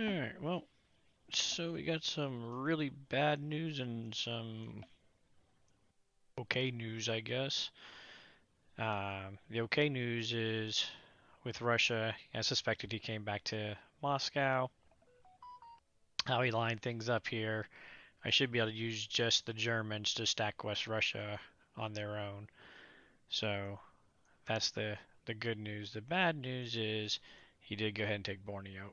Alright, well, so we got some really bad news and some okay news, I guess. The okay news is with Russia, as suspected, he came back to Moscow. How he lined things up here, I should be able to use just the Germans to stack West Russia on their own. So that's the good news. The bad news is he did go ahead and take Borneo.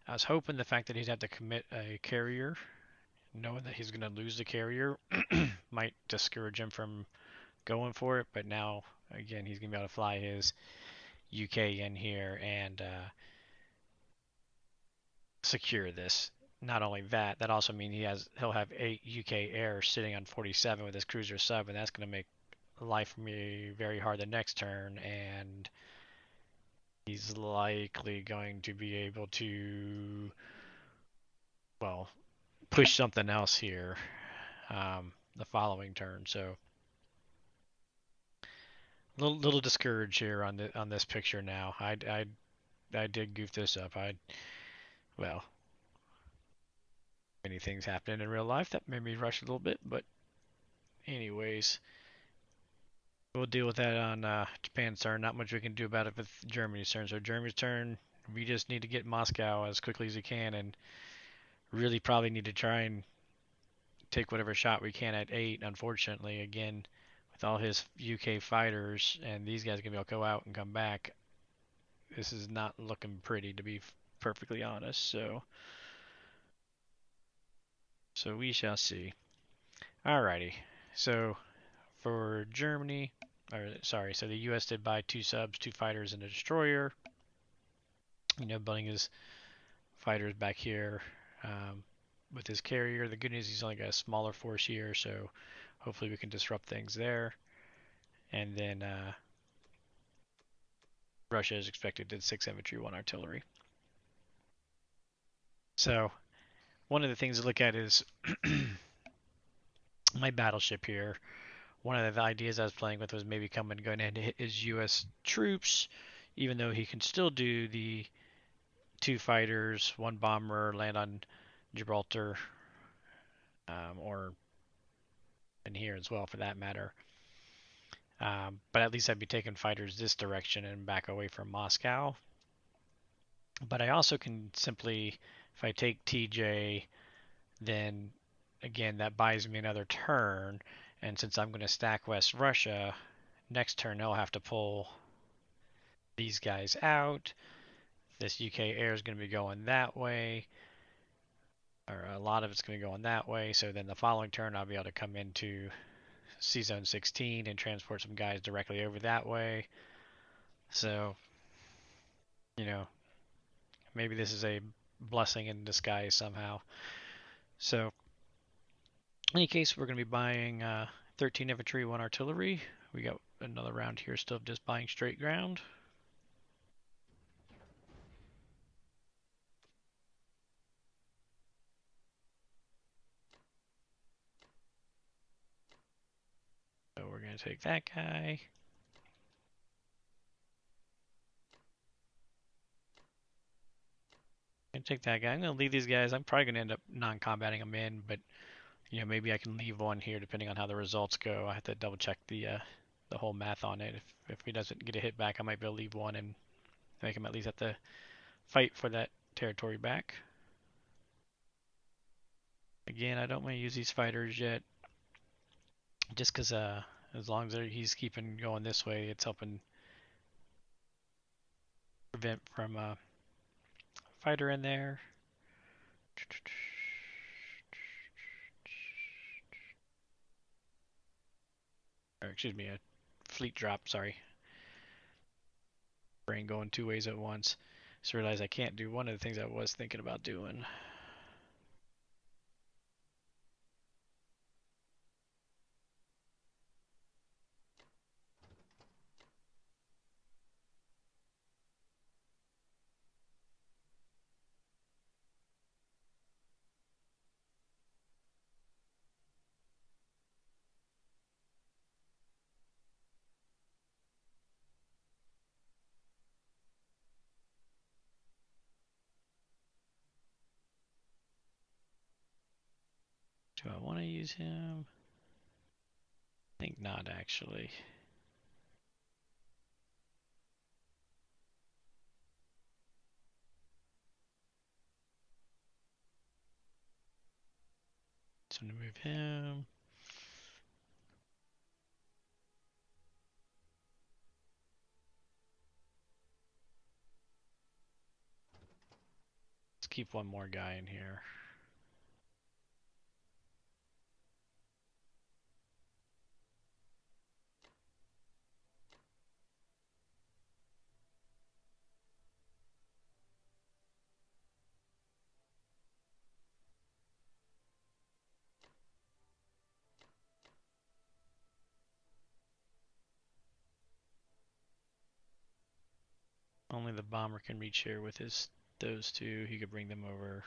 I was hoping the fact that he'd have to commit a carrier, knowing that he's going to lose the carrier, might discourage him from going for it. But now, again, he's going to be able to fly his UK in here and secure this. Not only that, that also means he'll have 8 UK Air sitting on 47 with his cruiser sub, and that's going to make life for me very hard the next turn. And he's likely going to be able to, well, push something else here the following turn. So little discouraged here on this picture now. I did goof this up. Well, many things happened in real life that made me rush a little bit, but anyways, we'll deal with that on Japan's turn. Not much we can do about it with Germany's turn. So Germany's turn, we just need to get Moscow as quickly as we can, and really probably need to try and take whatever shot we can at 8. Unfortunately, again, with all his UK fighters and these guys gonna be able to go out and come back, this is not looking pretty, to be perfectly honest. So we shall see. Alrighty. So for Germany, or sorry, so the U.S. did buy 2 subs, 2 fighters, and a destroyer. Building his fighters back here with his carrier. The good news is he's only got a smaller force here, so hopefully we can disrupt things there. And then Russia is expected to 6 infantry, 1 artillery. So one of the things to look at is my battleship here. One of the ideas I was playing with was maybe going in to hit his U.S. troops, even though he can still do the 2 fighters, 1 bomber, land on Gibraltar, or in here as well for that matter. But at least I'd be taking fighters this direction and back away from Moscow. But I also can simply, if I take TJ, then again that buys me another turn. And since I'm going to stack West Russia, next turn they'll have to pull these guys out. This UK Air is going to be going that way, or a lot of it's going to be going that way. So then the following turn I'll be able to come into C-Zone 16 and transport some guys directly over that way. So, maybe this is a blessing in disguise somehow. So, in any case, we're going to be buying 13 infantry, 1 artillery. We got another round here still of just buying straight ground. So we're going to take that guy. And take that guy. I'm going to leave these guys. I'm probably going to end up non-combating them in, but maybe I can leave one here depending on how the results go. I have to double check the whole math on it. If he doesn't get a hit back, I might be able to leave one and make him at least have to fight for that territory back. Again, I don't want to use these fighters yet, just because as long as he's keeping going this way, it's helping prevent from a fighter in there. Or excuse me, a fleet drop, sorry. Brain going 2 ways at once. Just realized I can't do one of the things I was thinking about doing. Do I want to use him? I think not, actually. So I'm going to move him. Let's keep one more guy in here. Only the bomber can reach here with those two. He could bring them over.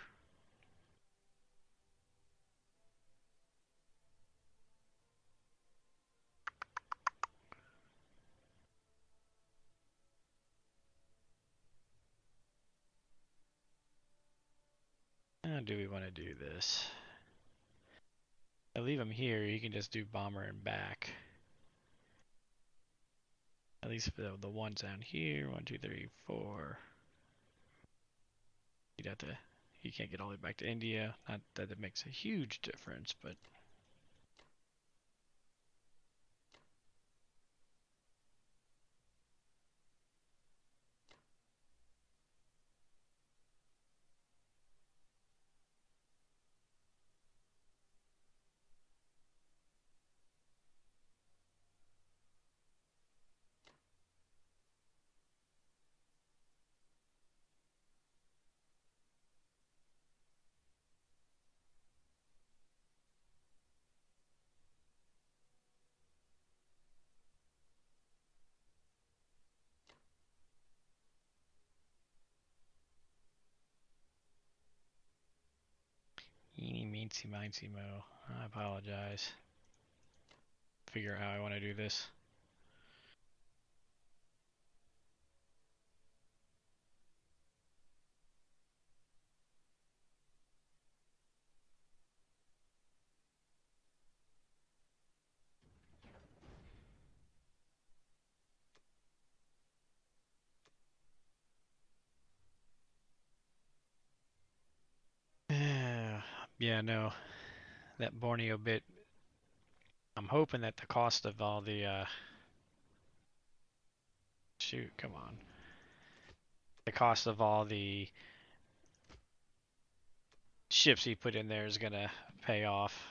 How do we want to do this? I leave him here. He can just do bomber and back. At least the ones down here. 1, 2, 3, 4. He'd have to. He can't get all the way back to India. Not that it makes a huge difference, but. Eeny, meensy, mindsy, mo. I apologize. Figure out how I want to do this. Yeah, no. That Borneo bit. I'm hoping that the cost of all the shoot, come on. The cost of all the ships he put in there is gonna pay off.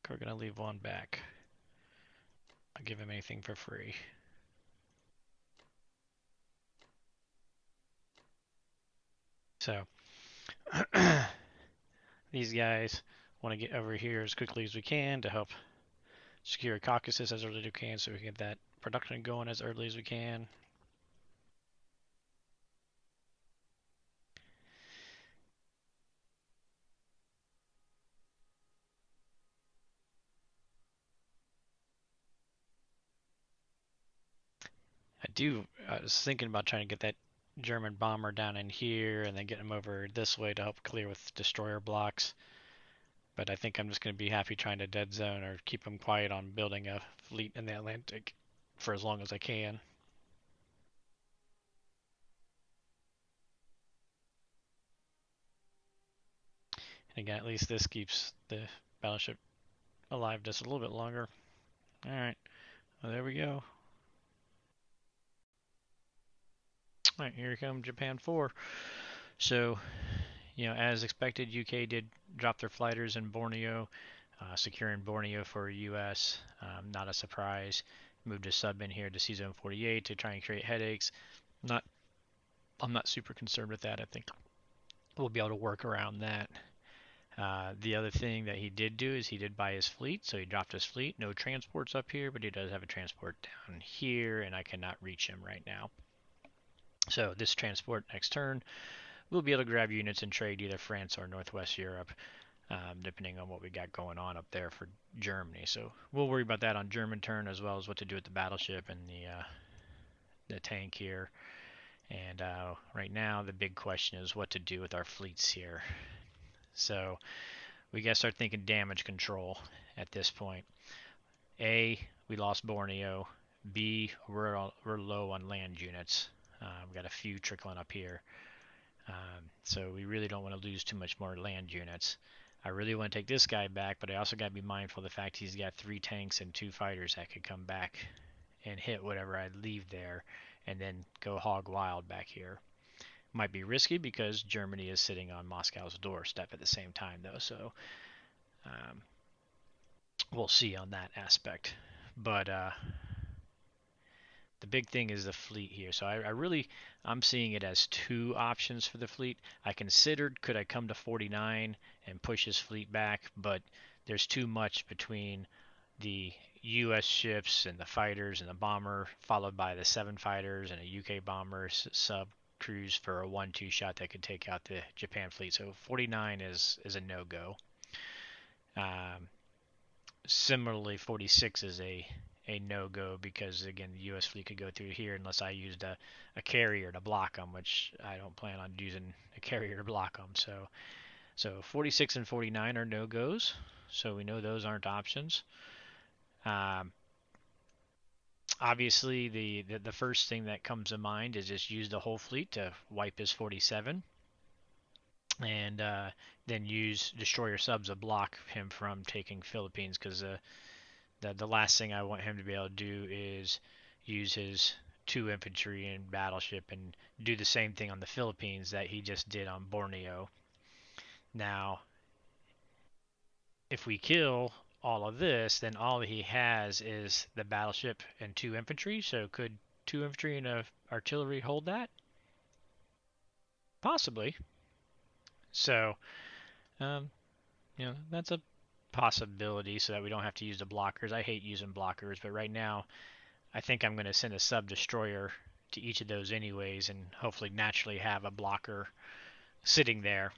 We're gonna leave one back. I'll give him anything for free. So these guys want to get over here as quickly as we can to help secure Caucasus as early as we can so we can get that production going as early as we can. I was thinking about trying to get that German bomber down in here and then get him over this way to help clear with destroyer blocks. But I think I'm just going to be happy trying to dead zone or keep him quiet on building a fleet in the Atlantic for as long as I can. And again, at least this keeps the battleship alive just a little bit longer. Alright, well, there we go. Alright, here comes Japan 4. So, as expected, UK did drop their fighters in Borneo, securing Borneo for US. Not a surprise. Moved a sub in here to C-Zone 48 to try and create headaches. Not, I'm not super concerned with that. I think we'll be able to work around that. The other thing that he did do is he did buy his fleet, so he dropped his fleet. No transports up here, but he does have a transport down here, and I cannot reach him right now. So this transport next turn, we'll be able to grab units and trade either France or Northwest Europe, depending on what we got going on up there for Germany. So we'll worry about that on German turn, as well as what to do with the battleship and the tank here. And right now, the big question is what to do with our fleets here. So we got to start thinking damage control at this point. A, we lost Borneo. B, we're low on land units. We've got a few trickling up here. So we really don't want to lose too much more land units. I really want to take this guy back, but I also got to be mindful of the fact he's got 3 tanks and 2 fighters that could come back and hit whatever I leave there and then go hog wild back here. Might be risky because Germany is sitting on Moscow's doorstep at the same time, though, so we'll see on that aspect. But the big thing is the fleet here. So I'm seeing it as 2 options for the fleet. I considered, could I come to 49 and push his fleet back, but there's too much between the US ships and the fighters and the bomber, followed by the 7 fighters and a UK bomber sub cruise for a 1-2 shot that could take out the Japan fleet. So 49 is a no-go. Similarly, 46 is a no-go because, again, the U.S. fleet could go through here unless I used a carrier to block them, which I don't plan on using a carrier to block them. So 46 and 49 are no-goes, so we know those aren't options. Obviously, the first thing that comes to mind is just use the whole fleet to wipe his 47, and then use destroyer subs to block him from taking Philippines, because the last thing I want him to be able to do is use his 2 infantry and battleship and do the same thing on the Philippines that he just did on Borneo. Now, if we kill all of this, then all he has is the battleship and 2 infantry. So could 2 infantry and a artillery hold that? Possibly. So, that's a possibility, so that we don't have to use the blockers. I hate using blockers, but right now I think I'm going to send a sub destroyer to each of those anyways, and hopefully naturally have a blocker sitting there,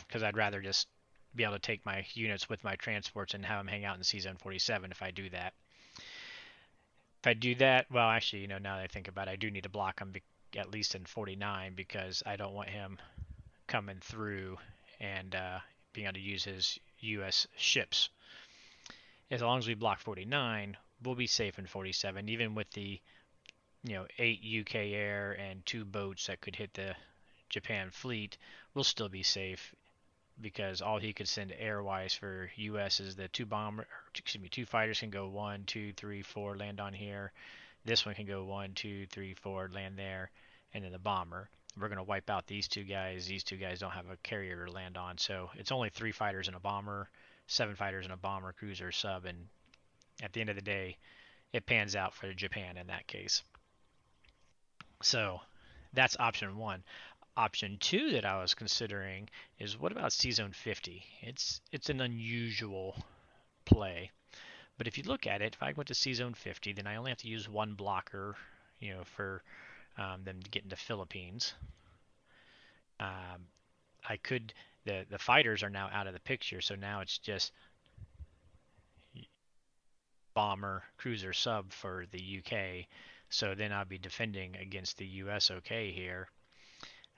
because I'd rather just be able to take my units with my transports and have them hang out in C-Zone 47 if I do that. If I do that, well, actually, now that I think about it, I do need to block him at least in 49, because I don't want him coming through and being able to use his U.S. ships. As long as we block 49, we'll be safe in 47, even with the 8 UK air and 2 boats that could hit the Japan fleet. We'll still be safe, because all he could send air-wise for U.S. is the 2 fighters can go 1, 2, 3, 4, land on here. This one can go 1, 2, 3, 4, land there, and then the bomber. We're going to wipe out these 2 guys. These 2 guys don't have a carrier to land on, so it's only 3 fighters and a bomber, 7 fighters and a bomber, cruiser, sub, and at the end of the day, it pans out for Japan in that case. So that's option 1. Option 2 that I was considering is, what about C-Zone 50? It's an unusual play, but if you look at it, if I went to C-Zone 50, then I only have to use 1 blocker, for them to get into Philippines. I could, the fighters are now out of the picture, so now it's just bomber, cruiser, sub for the UK. So then I'll be defending against the US okay here.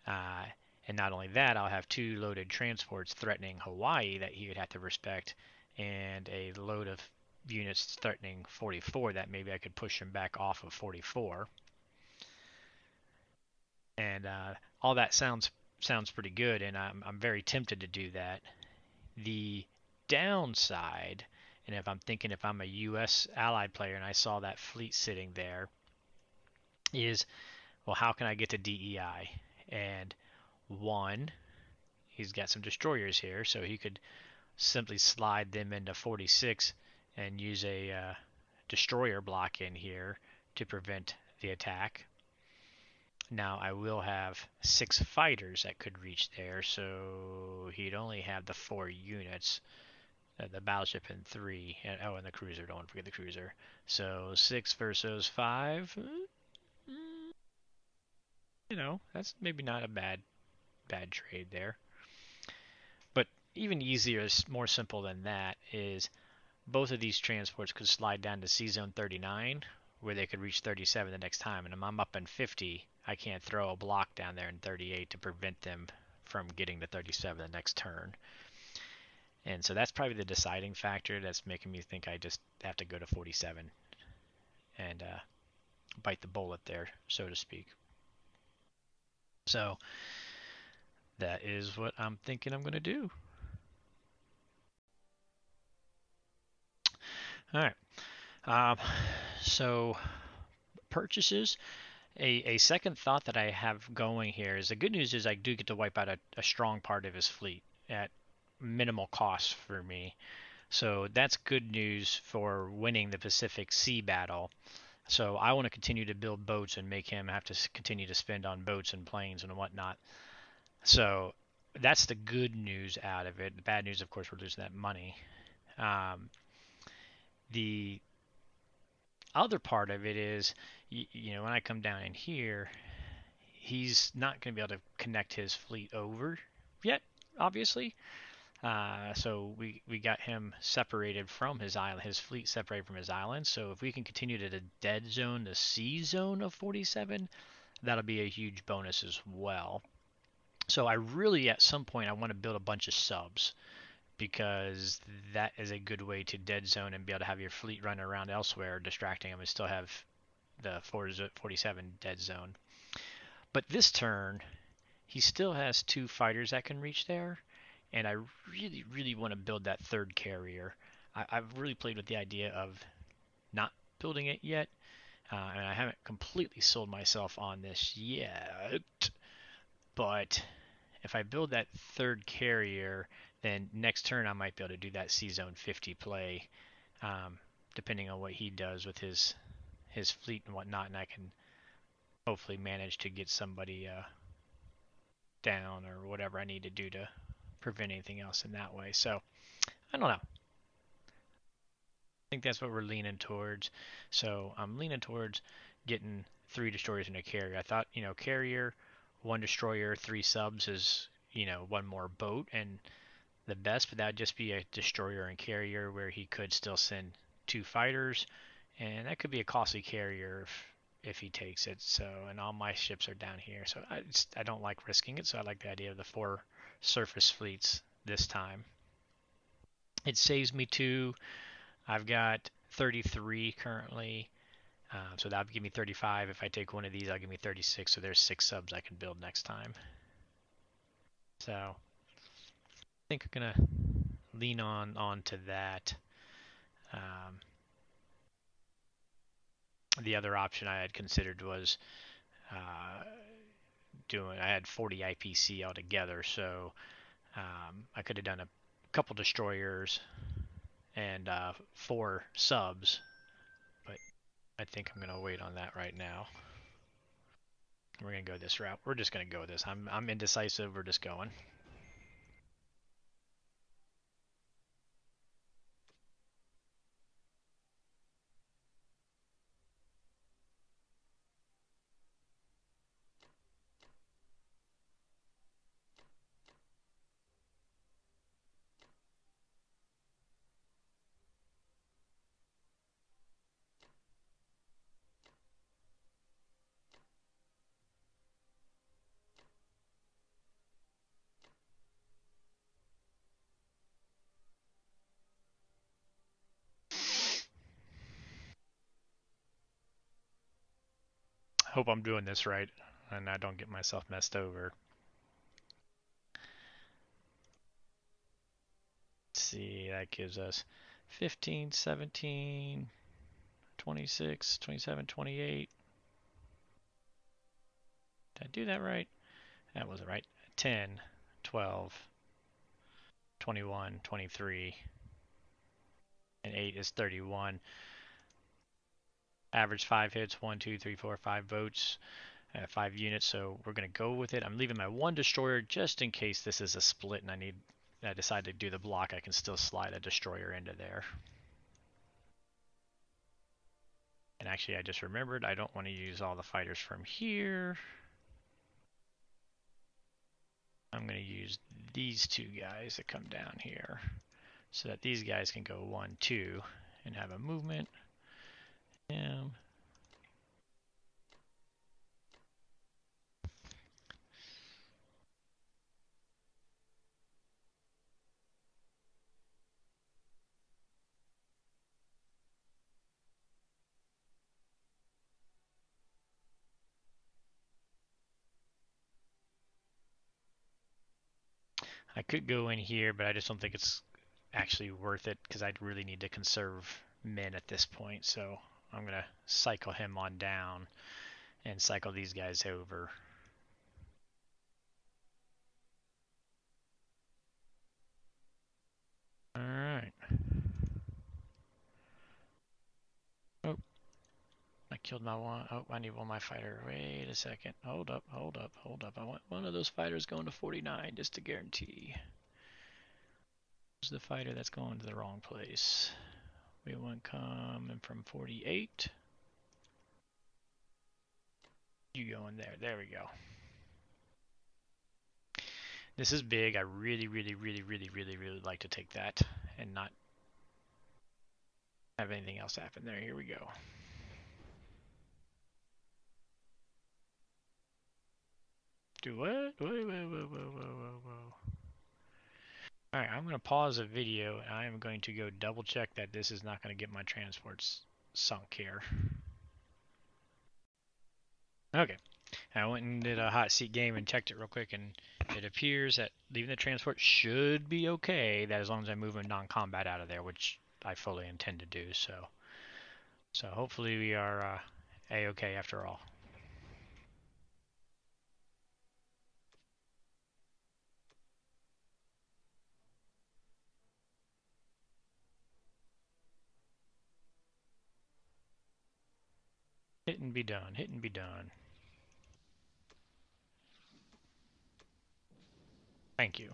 And not only that, I'll have 2 loaded transports threatening Hawaii that he would have to respect, and a load of units threatening 44 that maybe I could push him back off of 44. And all that sounds pretty good, and I'm very tempted to do that. The downside, and if I'm a U.S. allied player and I saw that fleet sitting there, is, well, how can I get to DEI? And 1 he's got some destroyers here, so he could simply slide them into 46 and use a destroyer block in here to prevent the attack. Now I will have 6 fighters that could reach there, so he'd only have the 4 units, the battleship and 3, and the cruiser, don't forget the cruiser. So 6 versus 5, that's maybe not a bad trade there. But even easier, more simple than that, is both of these transports could slide down to C Zone 39, where they could reach 37 the next time. And if I'm up in 50, I can't throw a block down there in 38 to prevent them from getting to 37 the next turn. And so that's probably the deciding factor that's making me think I just have to go to 47 and bite the bullet there, so to speak. So that is what I'm thinking I'm going to do. All right. So purchases. A second thought that I have going here is the good news is I do get to wipe out a strong part of his fleet at minimal cost for me. So that's good news for winning the Pacific Sea battle. So I want to continue to build boats and make him have to continue to spend on boats and planes and whatnot. So that's the good news out of it. The bad news, of course, we're losing that money. The other part of it is, when I come down in here, he's not going to be able to connect his fleet over yet, obviously. So we got him separated from his island, his fleet separated from his island. So if we can continue to the dead zone, the C zone of 47, that'll be a huge bonus as well. So I really, at some point, I want to build a bunch of subs, because that is a good way to dead zone and be able to have your fleet run around elsewhere, distracting them, and still have the 47 dead zone. But this turn, he still has 2 fighters that can reach there, and I really, really want to build that 3rd carrier. I've really played with the idea of not building it yet, and I haven't completely sold myself on this yet. But if I build that 3rd carrier, then next turn I might be able to do that C Zone 50 play, depending on what he does with his fleet and whatnot, and I can hopefully manage to get somebody down or whatever I need to do to prevent anything else in that way. So I don't know. I think that's what we're leaning towards. So I'm leaning towards getting 3 destroyers and a carrier. I thought, carrier, 1 destroyer, 3 subs is, 1 more boat and the best, but that would just be a destroyer and carrier where he could still send 2 fighters, and that could be a costly carrier if he takes it. So, and all my ships are down here, so I don't like risking it. So I like the idea of the 4 surface fleets this time. It saves me 2. I've got 33 currently, so that would give me 35. If I take one of these, I'll give me 36. So there's 6 subs I can build next time. So I think I'm gonna lean on to that. The other option I had considered was I had 40 IPC altogether, so I could have done a couple destroyers and 4 subs, but I think I'm gonna wait on that right now. We're gonna go this route. We're just gonna go this. I'm indecisive. We're just going. Hope I'm doing this right and I don't get myself messed over. Let's see, that gives us 15, 17, 26, 27, 28. Did I do that right? That wasn't right. 10, 12, 21, 23, and 8 is 31. Average 5 hits, 1, 2, 3, 4, 5 votes, 5 units, so we're going to go with it. I'm leaving my 1 destroyer just in case this is a split and I decide to do the block. I can still slide a destroyer into there. And actually, I just remembered I don't want to use all the fighters from here. I'm going to use these 2 guys that come down here so that these guys can go 1, 2 and have a movement. I could go in here, but I just don't think it's actually worth it because I'd really need to conserve men at this point. So I'm going to cycle him on down and cycle these guys over. Alright. Oh. I killed my one. Oh, I need one of my fighter. Wait a second. Hold up, hold up, hold up. I want one of those fighters going to 49 just to guarantee. Who's the fighter that's going to the wrong place? We want coming from 48. You go in there. There we go. This is big. I really like to take that and not have anything else happen there. Here we go. Do what? Whoa. Alright, I'm going to pause the video and I am going to go double check that this is not going to get my transports sunk here. Okay. I went and did a hot seat game and checked it real quick, and it appears that leaving the transport should be okay, that as long as I move a non-combat out of there, which I fully intend to do, so hopefully we are A-okay after all. Hit and be done, hit and be done. Thank you.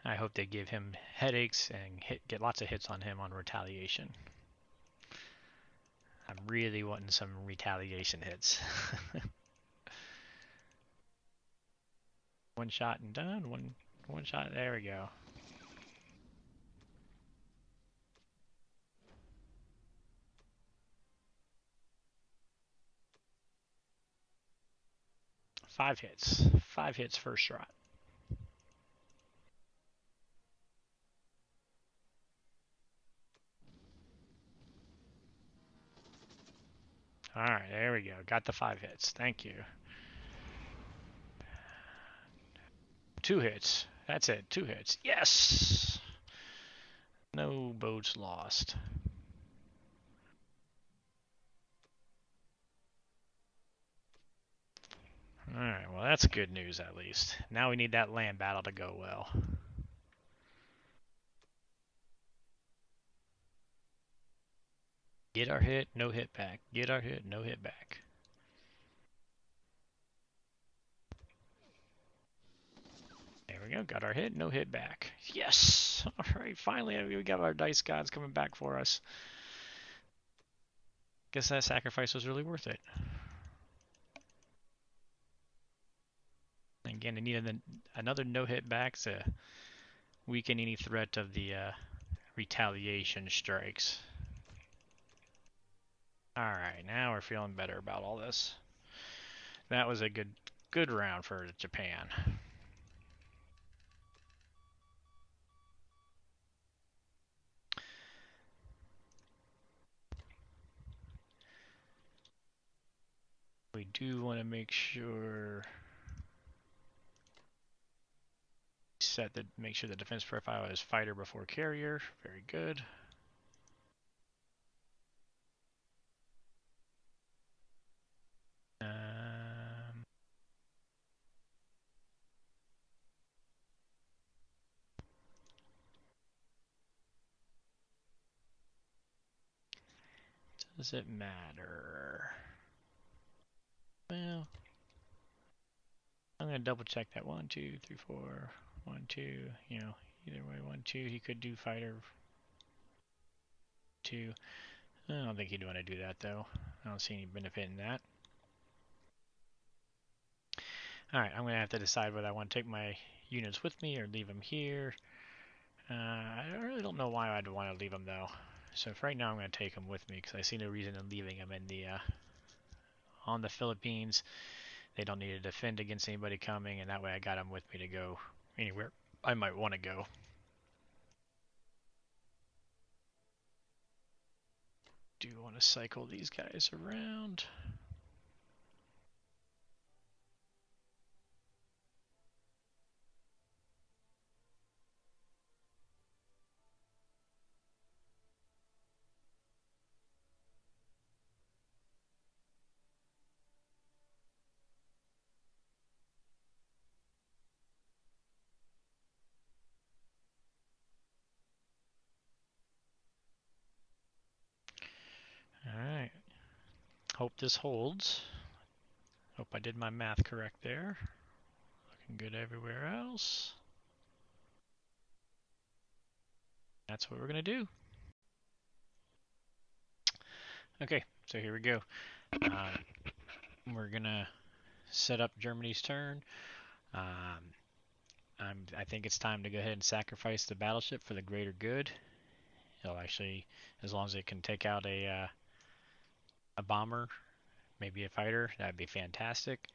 I hope they give him headaches and get lots of hits on him on retaliation. I'm really wanting some retaliation hits. One shot and done. One shot. There we go. Five hits first shot. Alright, there we go. Got the 5 hits. Thank you. 2 hits. That's it. 2 hits. Yes! No boats lost. Alright, well that's good news at least. Now we need that land battle to go well. Get our hit, no hit back. Get our hit, no hit back. There we go, got our hit, no hit back. Yes! Alright, finally we got our dice gods coming back for us. Guess that sacrifice was really worth it. Again, I need another no hit back to weaken any threat of the retaliation strikes. Alright, now we're feeling better about all this. That was a good round for Japan. We do want to make sure make sure the defense profile is fighter before carrier. Very good. Does it matter? Well, I'm gonna double check that. 1, 2, 3, 4. 1, 2. You know, either way, 1, 2. He could do fighter 2. I don't think he'd want to do that though. I don't see any benefit in that. Alright, I'm gonna have to decide whether I want to take my units with me or leave them here. I really don't know why I'd want to leave them though. So for right now, I'm going to take them with me because I see no reason in leaving them in the on the Philippines. They don't need to defend against anybody coming, and that way I got them with me to go anywhere I might want to go. Do want to cycle these guys around. Alright. Hope this holds. Hope I did my math correct there. Looking good everywhere else. That's what we're going to do. Okay, so here we go. We're going to set up Germany's turn. I think it's time to go ahead and sacrifice the battleship for the greater good. It'll actually, as long as it can take out a bomber, maybe a fighter, that'd be fantastic.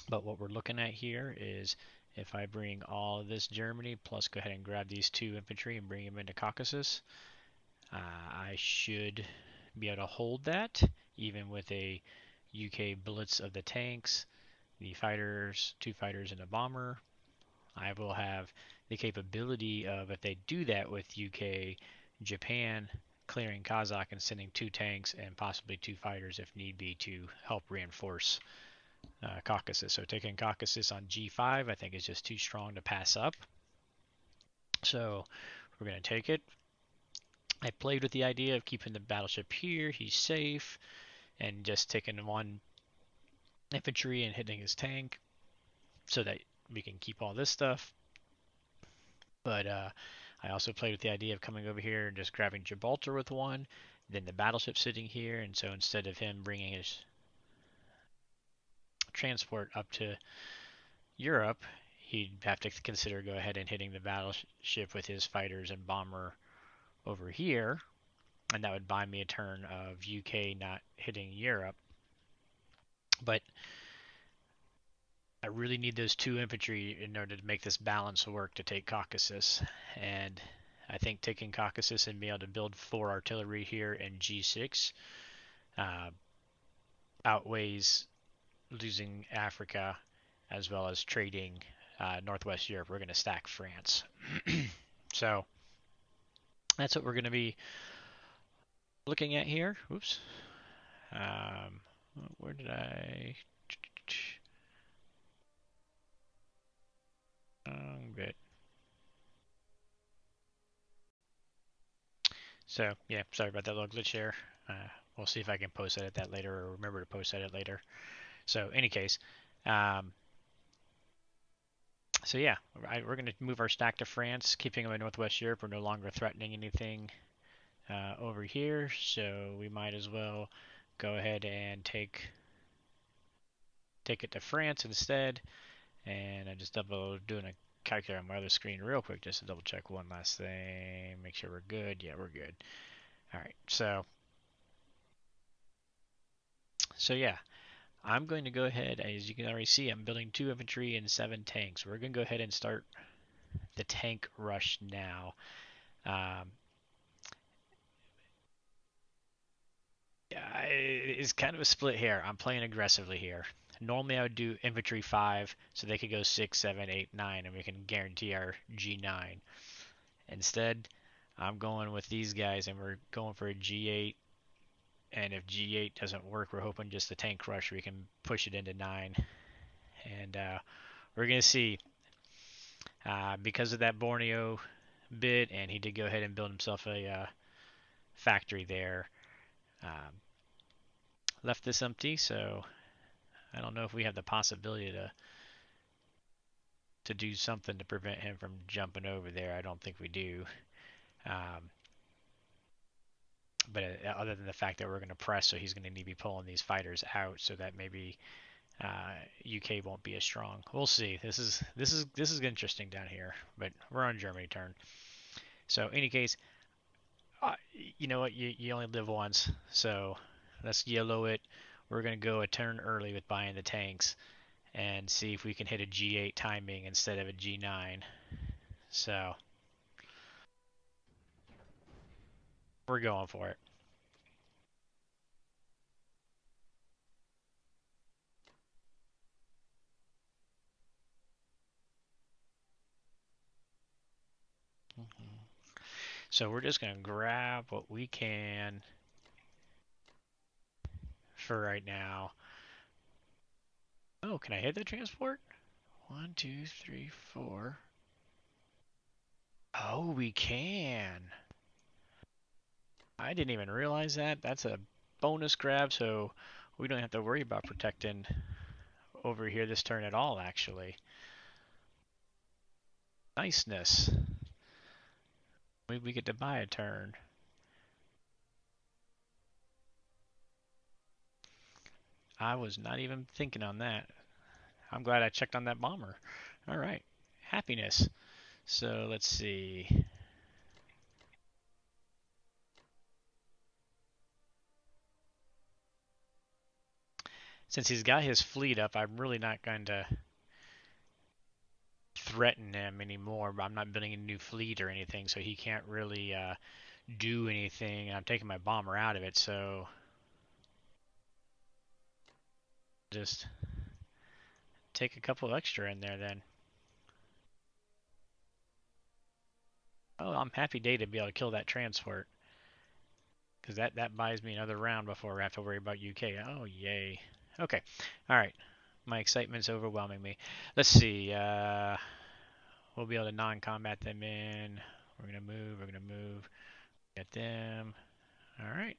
But what we're looking at here is if I bring all of this Germany, plus go ahead and grab these 2 infantry and bring them into Caucasus, I should be able to hold that, even with a UK blitz of the tanks, the fighters, 2 fighters and a bomber. I will have the capability of, if they do that with UK, Japan clearing Kazakh and sending 2 tanks and possibly 2 fighters if need be to help reinforce Caucasus. So taking Caucasus on G5 I think is just too strong to pass up. So we're going to take it. I played with the idea of keeping the battleship here, he's safe, and just taking 1 infantry and hitting his tank so that we can keep all this stuff. But I also played with the idea of coming over here and just grabbing Gibraltar with 1, then the battleship sitting here, and so instead of him bringing his transport up to Europe, he'd have to consider go ahead and hitting the battleship with his fighters and bomber over here, and that would buy me a turn of UK not hitting Europe. But I really need those 2 infantry in order to make this balance work to take Caucasus, and I think taking Caucasus and being able to build 4 artillery here in G6 outweighs losing Africa as well as trading Northwest Europe. We're going to stack France. So that's what we're going to be looking at here. Oops. Where did I... Bit. So, yeah, sorry about that little glitch there. We'll see if I can post edit that later or remember to post edit later. So, any case, so yeah, we're going to move our stack to France, keeping them in Northwest Europe. We're no longer threatening anything over here, so we might as well go ahead and take it to France instead. And I just doing a calculator on my other screen real quick just to double check one last thing, make sure we're good. Yeah, we're good. All right, so yeah, I'm going to go ahead, as you can already see, I'm building 2 infantry and 7 tanks. We're going to go ahead and start the tank rush now. Yeah, it's kind of a split here. I'm playing aggressively here. Normally I would do infantry 5 so they could go 6, 7, 8, 9 and we can guarantee our G9. Instead, I'm going with these guys and we're going for a G8. And if G8 doesn't work, we're hoping just the tank rush we can push it into 9. And we're going to see, because of that Borneo bit, and he did go ahead and build himself a factory there. Left this empty, so I don't know if we have the possibility to do something to prevent him from jumping over there. I don't think we do. Um, but other than the fact that we're going to press, so he's going to need to be pulling these fighters out, so that maybe UK won't be as strong. We'll see. This is interesting down here, but we're on Germany turn. So, in any case, you know what? You only live once, so let's yellow it. We're going to go a turn early with buying the tanks and see if we can hit a G8 timing instead of a G9. So we're going for it. So we're just going to grab what we can for right now. Oh, can I hit the transport? 1, 2, 3, 4. Oh, we can. I didn't even realize that. That's a bonus grab, so we don't have to worry about protecting over here this turn at all, actually. Niceness. We get to buy a turn. I was not even thinking on that. I'm glad I checked on that bomber. All right. Happiness. So let's see. Since he's got his fleet up, I'm really not going to threaten him anymore. I'm not building a new fleet or anything, so he can't really do anything. I'm taking my bomber out of it, so just take a couple extra in there then. Oh, I'm happy day to be able to kill that transport, because that buys me another round before I have to worry about UK. Oh, yay. Okay. All right. My excitement's overwhelming me. Let's see. We'll be able to non-combat them in. We're going to move. We're going to move. Get them. All right.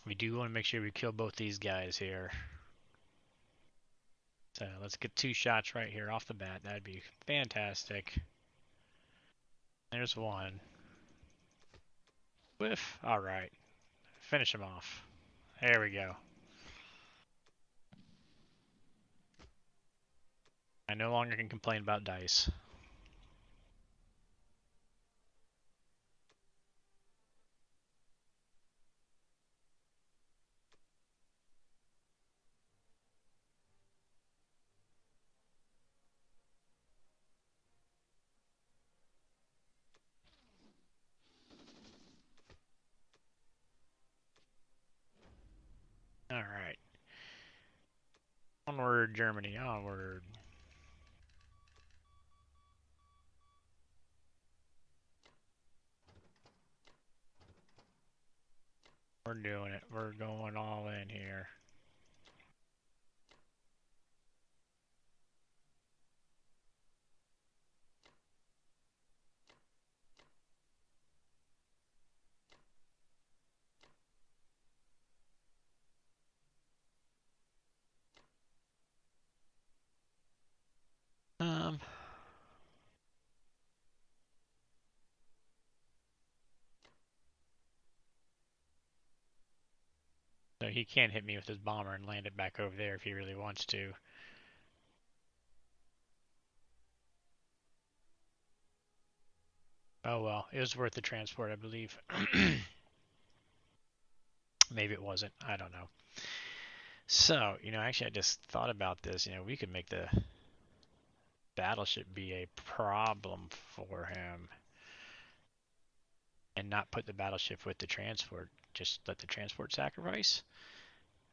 We do want to make sure we kill both these guys here. So let's get 2 shots right here off the bat. That'd be fantastic. There's one. Whiff. All right. Finish him off. There we go. I no longer can complain about dice. All right. Onward, Germany. Onward. We're doing it. We're going all in here. So he can hit me with his bomber and land it back over there if he really wants to. Oh well, it was worth the transport, I believe. Maybe it wasn't. I don't know. So, actually I just thought about this. We could make the battleship be a problem for him and not put the battleship with the transport. Just let the transport sacrifice.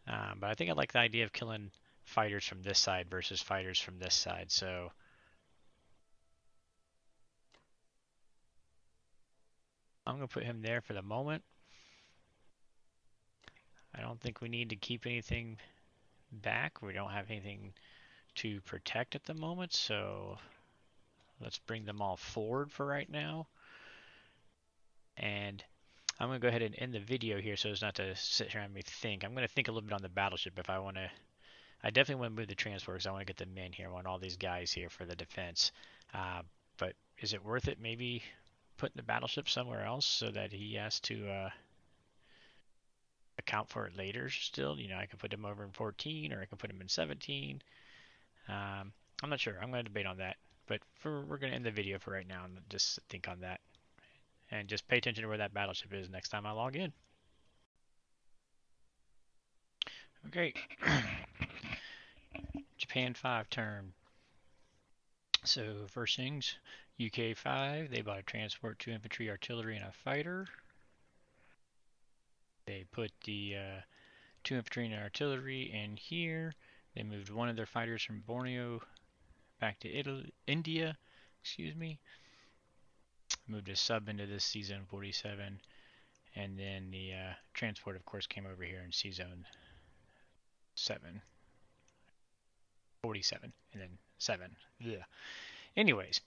But I think I like the idea of killing fighters from this side versus fighters from this side. So I'm going to put him there for the moment. I don't think we need to keep anything back. We don't have anything to protect at the moment, so let's bring them all forward for right now. And I'm going to go ahead and end the video here so as not to sit here and me think. I'm going to think a little bit on the battleship if I want to. I definitely want to move the transport because I want to get the men here. I want all these guys here for the defense. But is it worth it maybe putting the battleship somewhere else so that he has to account for it later still? You know, I can put him over in 14 or I can put him in 17. I'm not sure. I'm going to debate on that. But we're going to end the video for right now and just think on that. And just pay attention to where that battleship is next time I log in. Okay. Japan 5 turn. So first things, UK 5, they bought a transport, 2 infantry, artillery, and a fighter. They put the 2 infantry and artillery in here. They moved one of their fighters from Borneo back to India. Excuse me. Moved a sub into this C-Zone 47. And then the transport, of course, came over here in C-Zone 47. And then 7. Yeah. Anyways.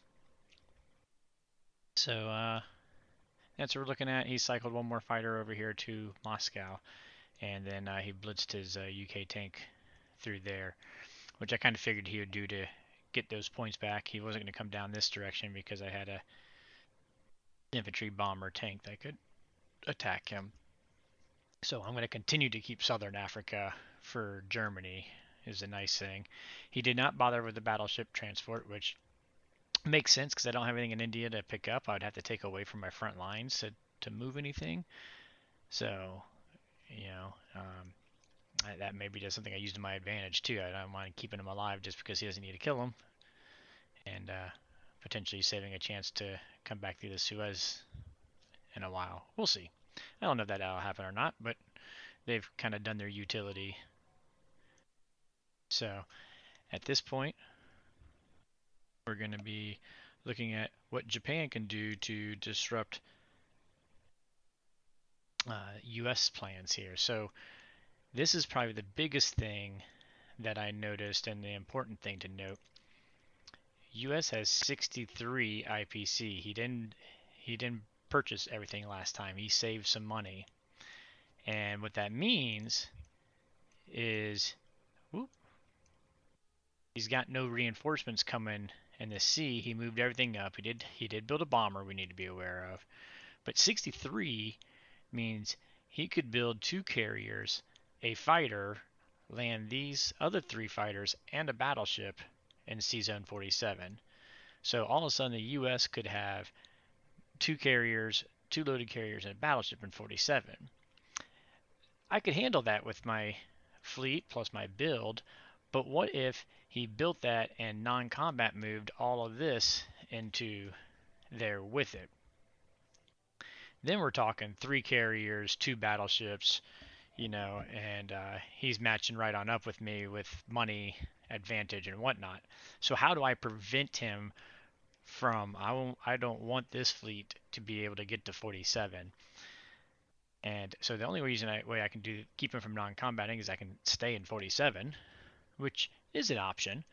So, that's what we're looking at. He cycled one more fighter over here to Moscow. And then he blitzed his UK tank through there, which I kind of figured he would do to get those points back. He wasn't going to come down this direction because I had a infantry bomber tank that could attack him. So I'm going to continue to keep Southern Africa for Germany is a nice thing. He did not bother with the battleship transport, which makes sense because I don't have anything in India to pick up. I would have to take away from my front lines to move anything. So, you know, that maybe just something I used to my advantage too. I don't mind keeping him alive just because he doesn't need to kill him. And potentially saving a chance to come back through the Suez in a while. We'll see. I don't know if that'll happen or not, but they've kind of done their utility. So at this point, we're going to be looking at what Japan can do to disrupt US plans here. So this is probably the biggest thing that I noticed and the important thing to note. US has 63 IPC. He didn't purchase everything last time. He saved some money. And what that means is he's got no reinforcements coming in the sea. He moved everything up. He did build a bomber we need to be aware of. But 63 means he could build 2 carriers, a fighter, land these other 3 fighters, and a battleship in C-Zone 47. So all of a sudden the US could have 2 carriers, 2 loaded carriers, and a battleship in 47. I could handle that with my fleet plus my build, but what if he built that and non-combat moved all of this into there with it? Then we're talking 3 carriers, 2 battleships, you know, and he's matching right on up with me with money advantage and whatnot. So how do I prevent him from, I don't want this fleet to be able to get to 47. And so the only way I can keep him from non-combating is I can stay in 47, which is an option,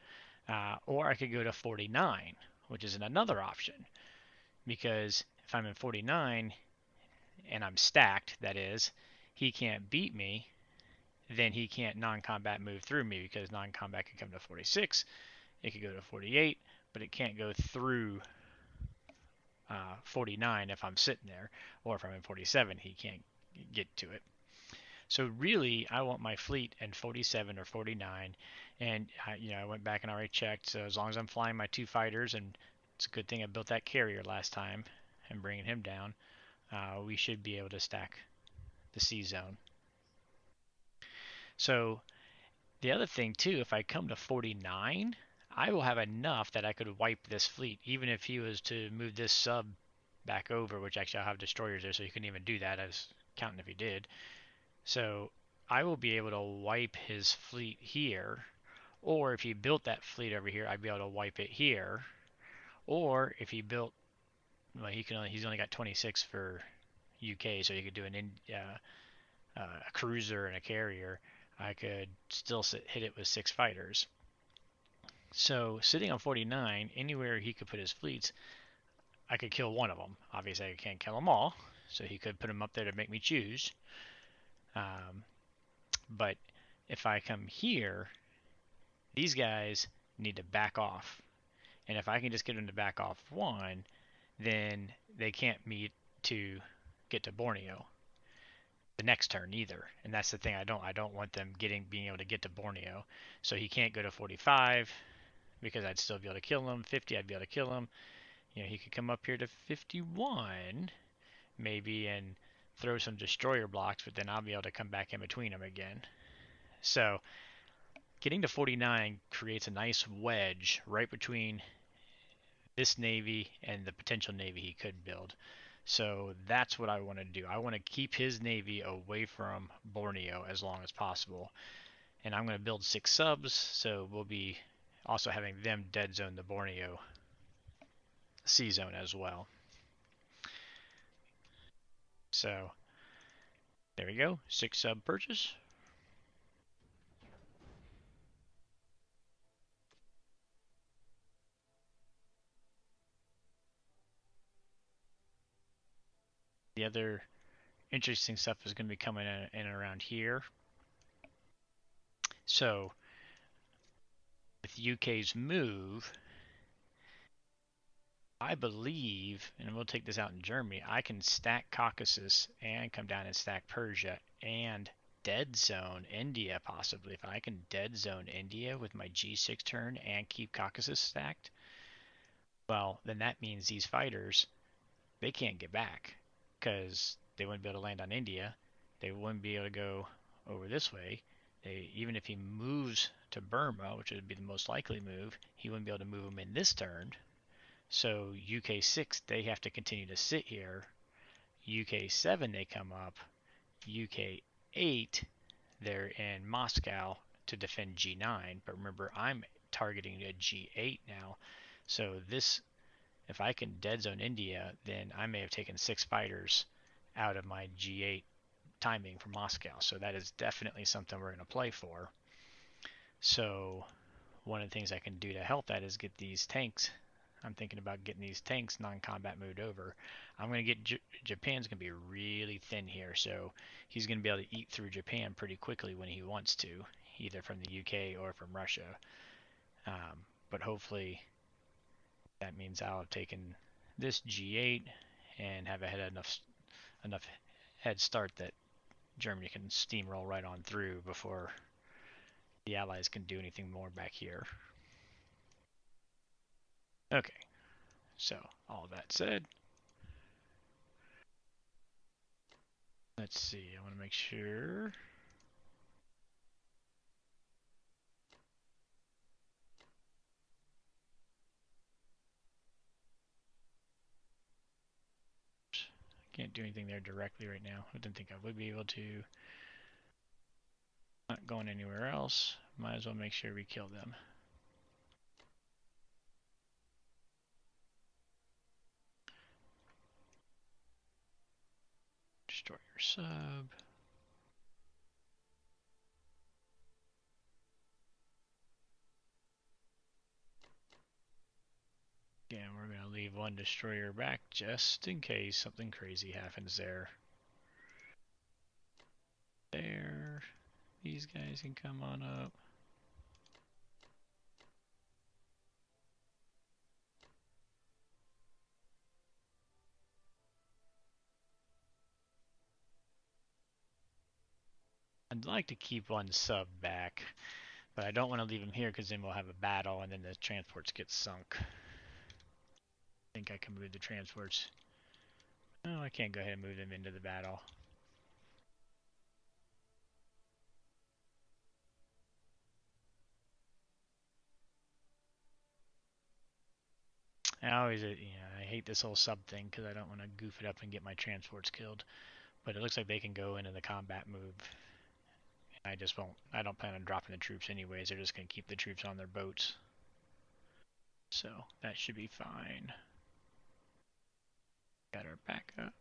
or I could go to 49, which is another option, because if I'm in 49 and I'm stacked, that is, he can't beat me, then he can't non-combat move through me, because non-combat can come to 46, it could go to 48, but it can't go through 49 if I'm sitting there, or if I'm in 47, he can't get to it. So really, I want my fleet in 47 or 49, and I went back and already checked. So as long as I'm flying my 2 fighters, and it's a good thing I built that carrier last time and bringing him down, we should be able to stack the C-Zone. So the other thing too, if I come to 49, I will have enough that I could wipe this fleet, even if he was to move this sub back over, which actually I'll have destroyers there, so he couldn't even do that. I was counting if he did. So I will be able to wipe his fleet here, or if he built that fleet over here, I'd be able to wipe it here. Or if he built, well, he's only got 26 for UK, so he could do a cruiser and a carrier, I could still hit it with 6 fighters. So sitting on 49, anywhere he could put his fleets, I could kill one of them. Obviously, I can't kill them all, so he could put them up there to make me choose. But if I come here, these guys need to back off. And if I can just get them to back off one, then they can't meet to get to Borneo the next turn either. And that's the thing, I don't want them being able to get to Borneo. So he can't go to 45 because I'd still be able to kill him. 50, I'd be able to kill him. You know, he could come up here to 51 maybe and throw some destroyer blocks, but then I'll be able to come back in between them again. So getting to 49 creates a nice wedge right between this navy and the potential navy he could build. So that's what I want to do. I want to keep his navy away from Borneo as long as possible. And I'm going to build 6 subs, so we'll be also having them dead zone the Borneo sea zone as well. So there we go, 6 sub purchase. The other interesting stuff is going to be coming in around here. So with UK's move, I believe, and we'll take this out in Germany, I can stack Caucasus and come down and stack Persia and dead zone India possibly. If I can dead zone India with my G6 turn and keep Caucasus stacked, well, then that means these fighters, they can't get back because they wouldn't be able to land on India. They wouldn't be able to go over this way. Even if he moves to Burma, which would be the most likely move, he wouldn't be able to move them in this turn. So UK6, they have to continue to sit here. UK7, they come up. UK8, they're in Moscow to defend G9. But remember, I'm targeting a G8 now. So this, if I can dead zone India, then I may have taken 6 fighters out of my G8 timing from Moscow. So that is definitely something we're going to play for. So one of the things I can do to help that is get these tanks. I'm thinking about getting these tanks non-combat moved over. I'm going to get Japan's going to be really thin here, so he's going to be able to eat through Japan pretty quickly when he wants to, either from the UK or from Russia. But hopefully that means I'll have taken this G8 and have had enough head start that Germany can steamroll right on through before the Allies can do anything more back here. Okay, so all that said, let's see, I want to make sure. Can't do anything there directly right now. I didn't think I would be able to. Not going anywhere else. Might as well make sure we kill them. Destroy your sub. Again, we're going to leave one destroyer back just in case something crazy happens there. There. These guys can come on up. I'd like to keep one sub back, but I don't want to leave him here because then we'll have a battle and then the transports get sunk. I think I can move the transports. No, I can't go ahead and move them into the battle. I hate this whole sub thing because I don't want to goof it up and get my transports killed. But it looks like they can go into the combat move. I don't plan on dropping the troops anyways. They're just going to keep the troops on their boats. So that should be fine. Got our backup.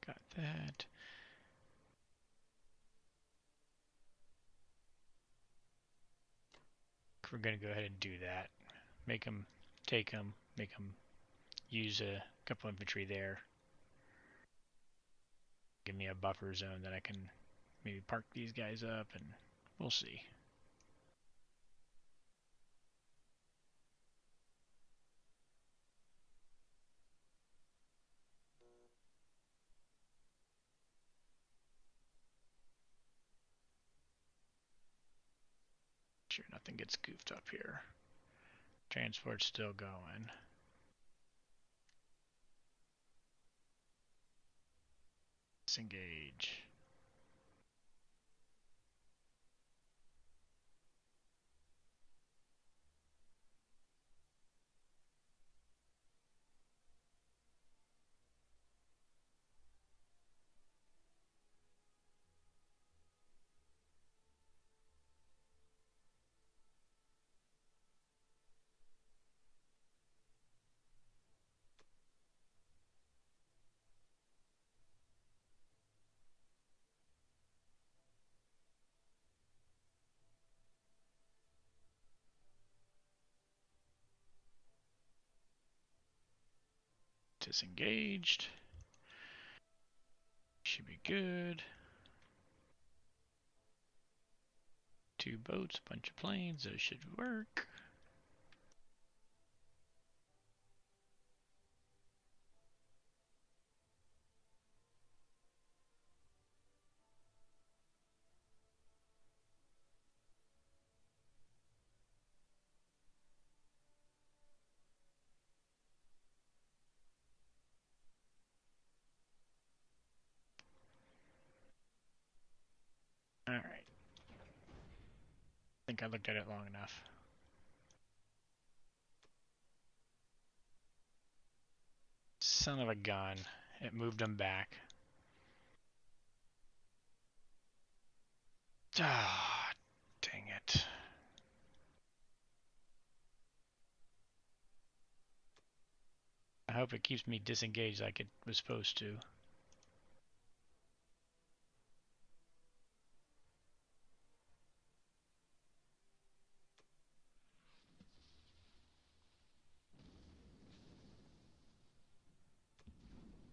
Got that. We're going to go ahead and do that. Make them take them, make them use a couple infantry there. Give me a buffer zone that I can maybe park these guys up, and we'll see. Sure, nothing gets goofed up here. Transport's still going. Disengage. Disengaged. Should be good. 2 boats, a bunch of planes, those should work. Alright. I think I looked at it long enough. Son of a gun. It moved them back. Ah, dang it. I hope it keeps me disengaged like it was supposed to.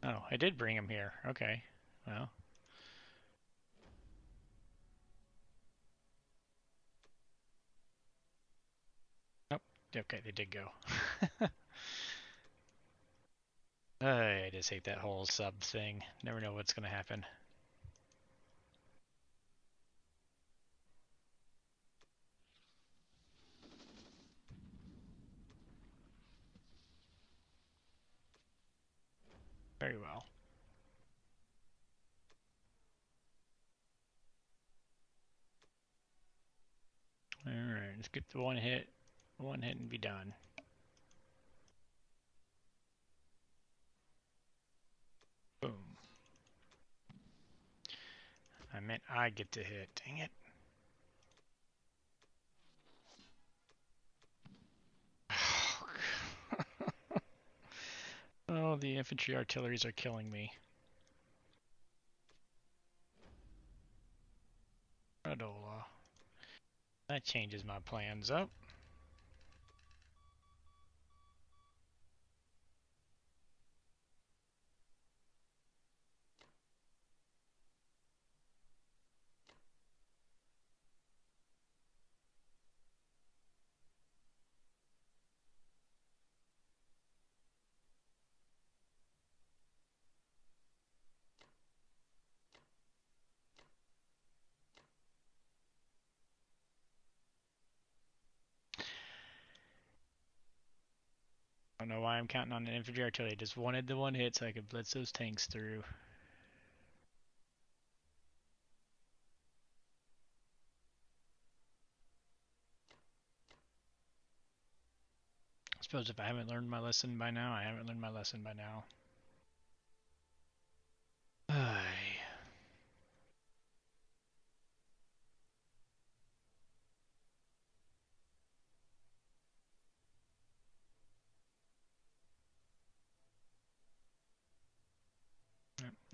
Oh, I did bring him here. Okay. Well. Nope. Okay, they did go. I just hate that whole sub thing. Never know what's going to happen. Very well. Alright, let's get the one hit and be done. Boom. I meant I get to hit. Dang it. Oh, the infantry artilleries are killing me. Radola. That changes my plans up. I don't know why I'm counting on an infantry artillery. I just wanted the one hit so I could blitz those tanks through. I suppose if I haven't learned my lesson by now, I haven't learned my lesson by now.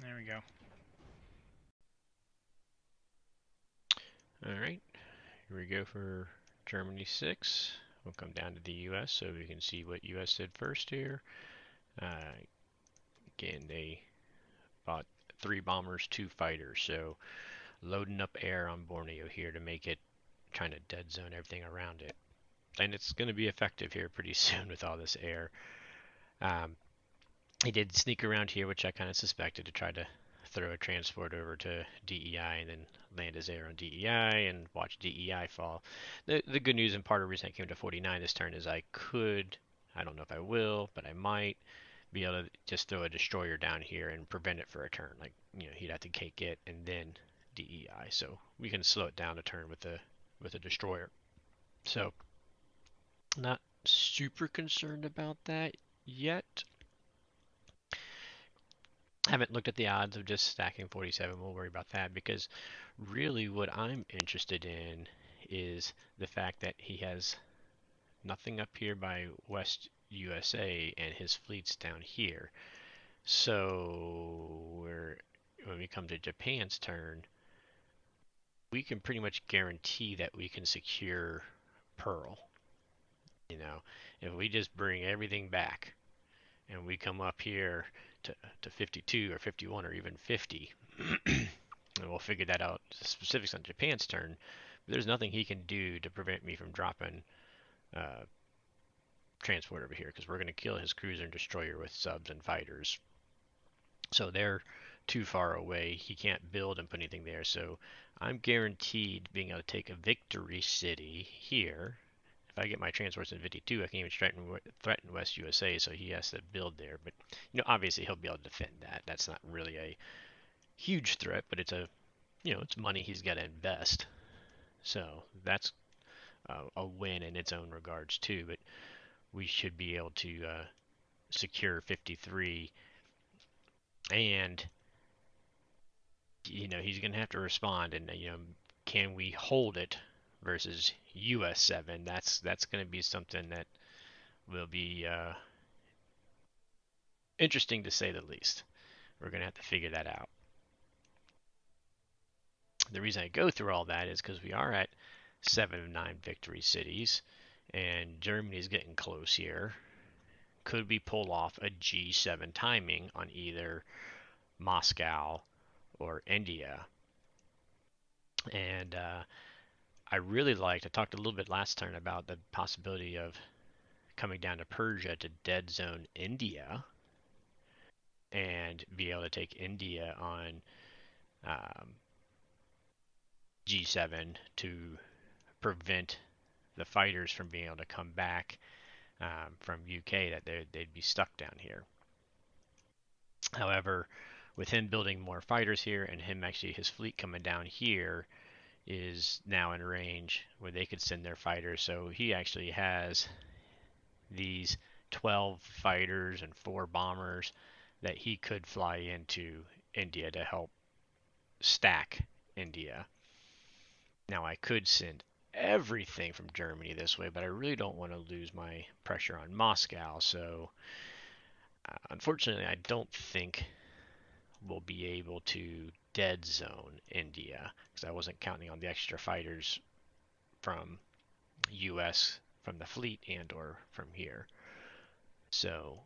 There we go. Alright, here we go for Germany 6. We'll come down to the US so we can see what US did first here. Again, they bought 3 bombers, 2 fighters, so loading up air on Borneo here to make it, trying to dead zone everything around it. And it's going to be effective here pretty soon with all this air. He did sneak around here, which I kind of suspected, to try to throw a transport over to DEI and then land his air on DEI and watch DEI fall. The good news, and part of the reason I came to 49 this turn, is I don't know if I will, but I might be able to just throw a destroyer down here and prevent it for a turn. Like, he'd have to cake it and then DEI. So we can slow it down a turn with a destroyer. So not super concerned about that yet. Haven't looked at the odds of just stacking 47. We'll worry about that, because really what I'm interested in is the fact that he has nothing up here by West USA and his fleet's down here. So when we come to Japan's turn, we can pretty much guarantee that we can secure Pearl. If we just bring everything back and we come up here to 52 or 51 or even 50, and we'll figure that out, specifics on Japan's turn, but there's nothing he can do to prevent me from dropping transport over here, because we're going to kill his cruiser and destroyer with subs and fighters. So they're too far away. He can't build and put anything there. So I'm guaranteed being able to take a victory city here. If I get my transports in 52, I can even threaten West USA, so he has to build there. But obviously he'll be able to defend that. That's not really a huge threat, but it's it's money he's got to invest. So that's a win in its own regards too. But we should be able to secure 53, and he's going to have to respond, and can we hold it versus US7? That's going to be something that will be interesting, to say the least. We're going to have to figure that out. The reason I go through all that is because we are at 7 of 9 victory cities, and Germany is getting close here. Could we pull off a G7 timing on either Moscow or India? And I really liked, I talked a little bit last turn about the possibility of coming down to Persia to dead zone India and be able to take India on G7 to prevent the fighters from being able to come back from UK, that they'd be stuck down here. However, with him building more fighters here and his fleet coming down here is now in range where they could send their fighters. So he actually has these 12 fighters and 4 bombers that he could fly into India to help stack India. Now, I could send everything from Germany this way, but I really don't want to lose my pressure on Moscow. So unfortunately, I don't think we'll be able to dead zone India, because I wasn't counting on the extra fighters from US, from the fleet, and or from here. So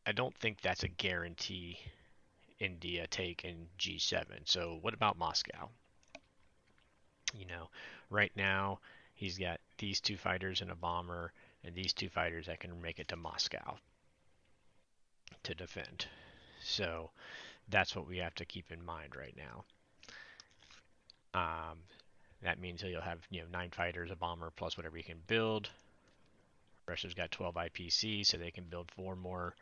I don't think that's a guarantee India take in G7. So what about Moscow? Right now he's got these 2 fighters and a bomber, and these 2 fighters that can make it to Moscow to defend. So that's what we have to keep in mind right now. That means you'll have 9 fighters, a bomber, plus whatever you can build. Russia's got 12 IPC, so they can build 4 more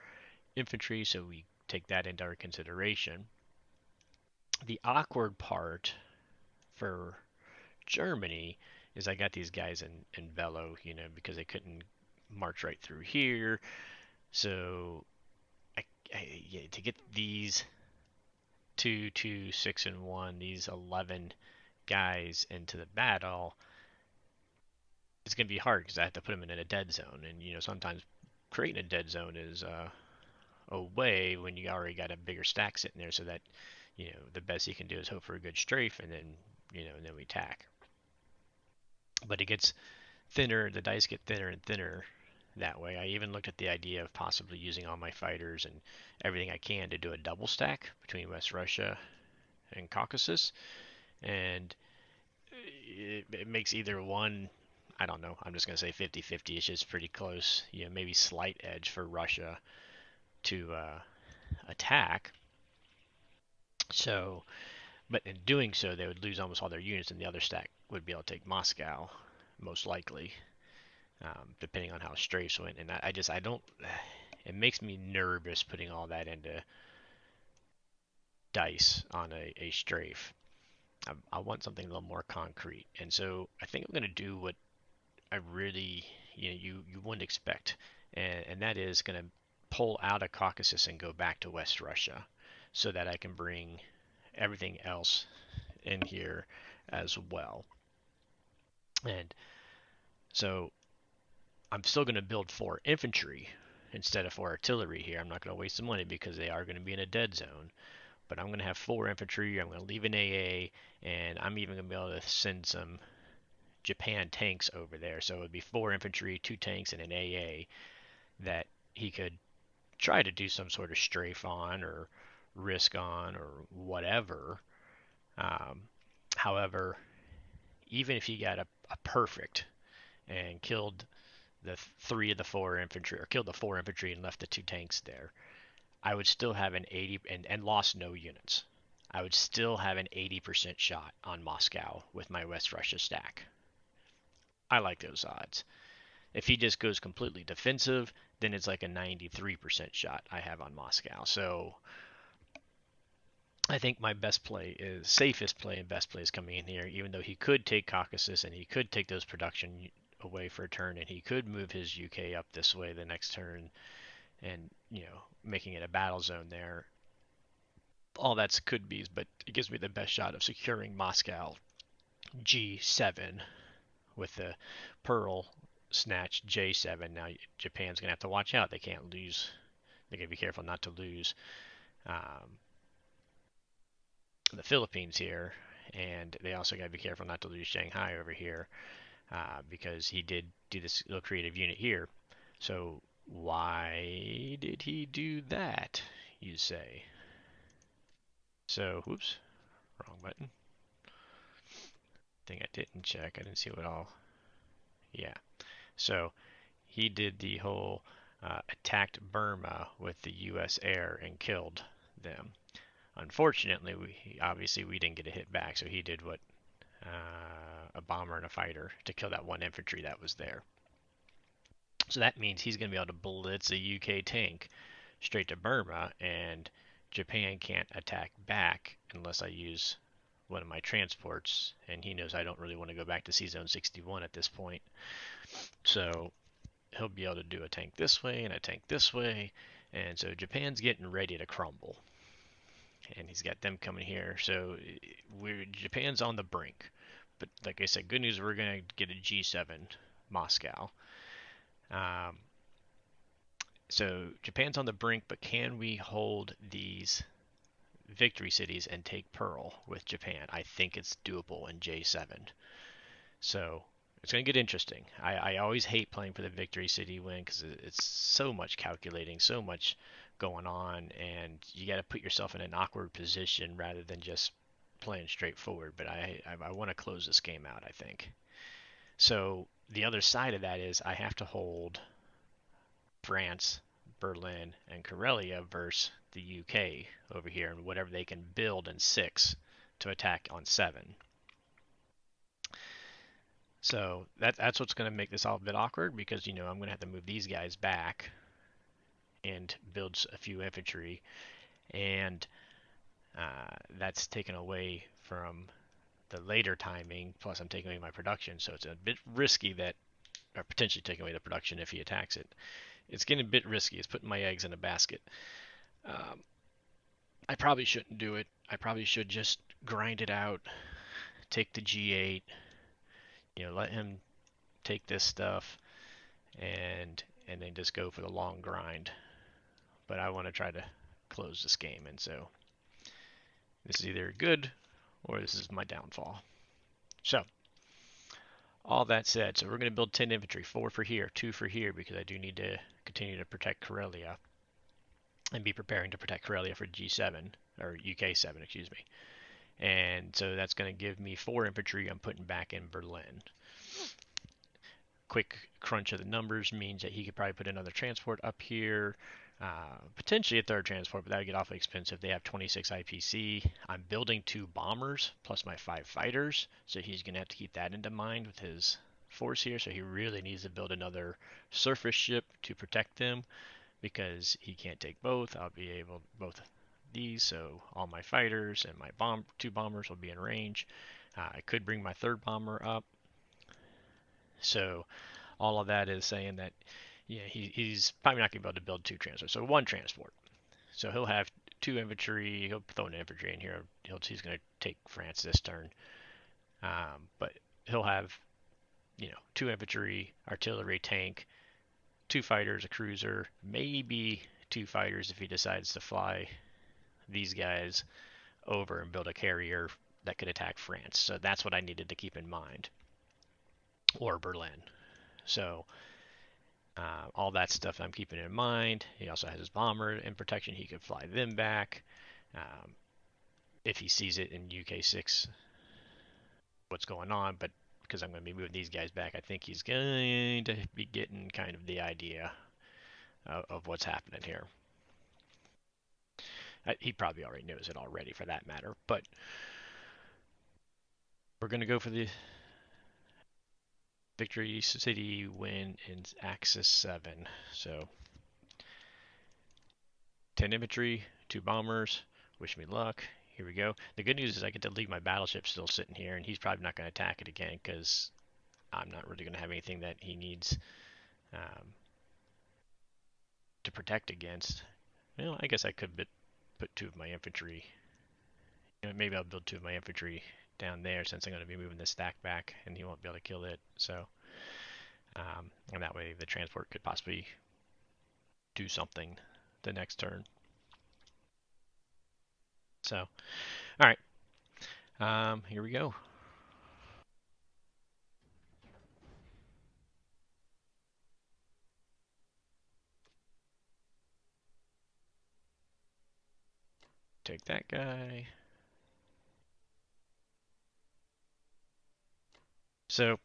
infantry, so we take that into our consideration. The awkward part for Germany is I got these guys in Velo, because they couldn't march right through here. So to get these 2, 2, 6, and 1, these 11 guys into the battle, it's going to be hard because I have to put them in a dead zone. And, sometimes creating a dead zone is a away when you already got a bigger stack sitting there, so that the best he can do is hope for a good strafe, and then and then we tack. But it gets thinner, the dice get thinner and thinner that way. I even looked at the idea of possibly using all my fighters and everything I can to do a double stack between West Russia and Caucasus, and it makes either one. I don't know. I'm just going to say 50-50. It's just pretty close. Maybe slight edge for Russia to attack. So, but in doing so, they would lose almost all their units, and the other stack would be able to take Moscow, most likely, depending on how strafes went. And I don't. It makes me nervous putting all that into dice on a strafe. I want something a little more concrete, and so I think I'm going to do what I really, you wouldn't expect, and that is going to pull out of Caucasus and go back to West Russia, so that I can bring everything else in here as well. And so I'm still going to build 4 infantry instead of 4 artillery here. I'm not going to waste the money because they are going to be in a dead zone. But I'm going to have 4 infantry. I'm going to leave an AA, and I'm even going to be able to send some Japan tanks over there. So it would be 4 infantry, 2 tanks, and an AA that he could try to do some sort of strafe on or risk on or whatever. However, even if he got a perfect and killed the 3 of the 4 infantry, or killed the 4 infantry and left the 2 tanks there, I would still have an 80 and lost no units. I would still have an 80% shot on Moscow with my West Russia stack. I like those odds. If he just goes completely defensive, then it's like a 93% shot I have on Moscow. So I think my best play is safest play and best play is coming in here, even though he could take Caucasus and he could take those production away for a turn, and he could move his UK up this way the next turn, and making it a battle zone there. All that's could be, but it gives me the best shot of securing Moscow G7 with the Pearl snatch J7. Now Japan's gonna have to watch out. They can't lose. They gotta be careful not to lose the Philippines here, and they also gotta be careful not to lose Shanghai over here, because he did do this little creative unit here. So why did he do that, you say? So, whoops, wrong button. Thing I didn't check. I didn't see what all. Yeah. So he did the whole attacked Burma with the U.S. air and killed them. Unfortunately, we didn't get a hit back, so he did what a bomber and a fighter to kill that 1 infantry that was there. So that means he's going to be able to blitz a UK tank straight to Burma, and Japan can't attack back unless I use one of my transports, and he knows I don't really want to go back to C-Zone 61 at this point. So he'll be able to do a tank this way and a tank this way, and so Japan's getting ready to crumble. And he's got them coming here, so Japan's on the brink. But like I said, good news, we're going to get a G7 Moscow. So Japan's on the brink, but can we hold these victory cities and take Pearl with Japan? I think it's doable in J7. So it's going to get interesting. I always hate playing for the victory city win because it's so much calculating, so much going on, and you got to put yourself in an awkward position rather than just playing straightforward. But I want to close this game out, I think. So the other side of that is I have to hold France, Berlin, and Karelia versus the UK over here, and whatever they can build in 6 to attack on 7. So that's what's going to make this all a bit awkward, because I'm going to have to move these guys back and build a few infantry, and that's taken away from the later timing, plus I'm taking away my production, so it's a bit risky that, or potentially taking away the production if he attacks it. It's getting a bit risky. It's putting my eggs in a basket. I probably shouldn't do it. I probably should just grind it out, take the G8, let him take this stuff, and then just go for the long grind. but I want to try to close this game, and so this is either good or this is my downfall. So, all that said, so we're going to build 10 infantry, 4 for here, 2 for here, because I do need to continue to protect Karelia and be preparing to protect Karelia for G7, or UK7, excuse me. And so that's going to give me 4 infantry I'm putting back in Berlin. Quick crunch of the numbers means that he could probably put another transport up here, potentially a third transport, but that would get awfully expensive. They have 26 IPC. I'm building 2 bombers plus my 5 fighters, so he's going to have to keep that into mind with his force here. So he really needs to build another surface ship to protect them, because he can't take both. I'll be able both these, so all my fighters and my 2 bombers will be in range. I could bring my 3rd bomber up. So all of that is saying that he's probably not going to be able to build 2 transports. So 1 transport. So he'll have 2 infantry. He'll throw an infantry in here. He's going to take France this turn. But he'll have 2 infantry, artillery, tank, 2 fighters, a cruiser, maybe 2 fighters if he decides to fly these guys over and build a carrier that could attack France. So that's what I needed to keep in mind. Or Berlin. So all that stuff I'm keeping in mind. He also has his bomber in protection. He could fly them back. If he sees it in UK6, what's going on. But because I'm going to be moving these guys back, I think he's going to be getting kind of the idea of what's happening here. He probably already knows it already, for that matter. But we're going to go for the Victory City win in Axis 7. So 10 infantry, 2 bombers. Wish me luck. Here we go. The good news is I get to leave my battleship still sitting here, and he's probably not going to attack it again, because I'm not really going to have anything that he needs to protect against. Well, I guess I could put 2 of my infantry. Maybe I'll build 2 of my infantry down there, since I'm going to be moving the stack back, and he won't be able to kill it. So, and that way the transport could possibly do something the next turn. So, all right, here we go. Take that guy. So,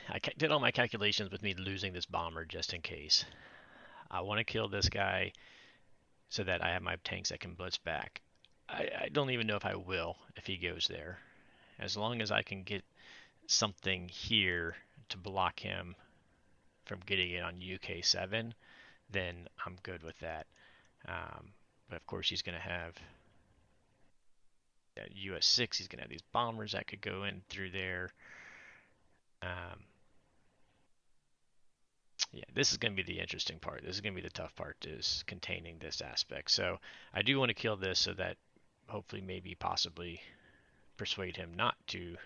I did all my calculations with me losing this bomber just in case. I want to kill this guy so that I have my tanks that can blitz back. I don't even know if I will if he goes there. As long as I can get something here to block him from getting it on UK7, then I'm good with that. But of course he's going to have US6. He's going to have these bombers that could go in through there. Yeah, this is going to be the interesting part. This is going to be the tough part, is containing this aspect. So I do want to kill this so that hopefully, maybe, possibly persuade him not to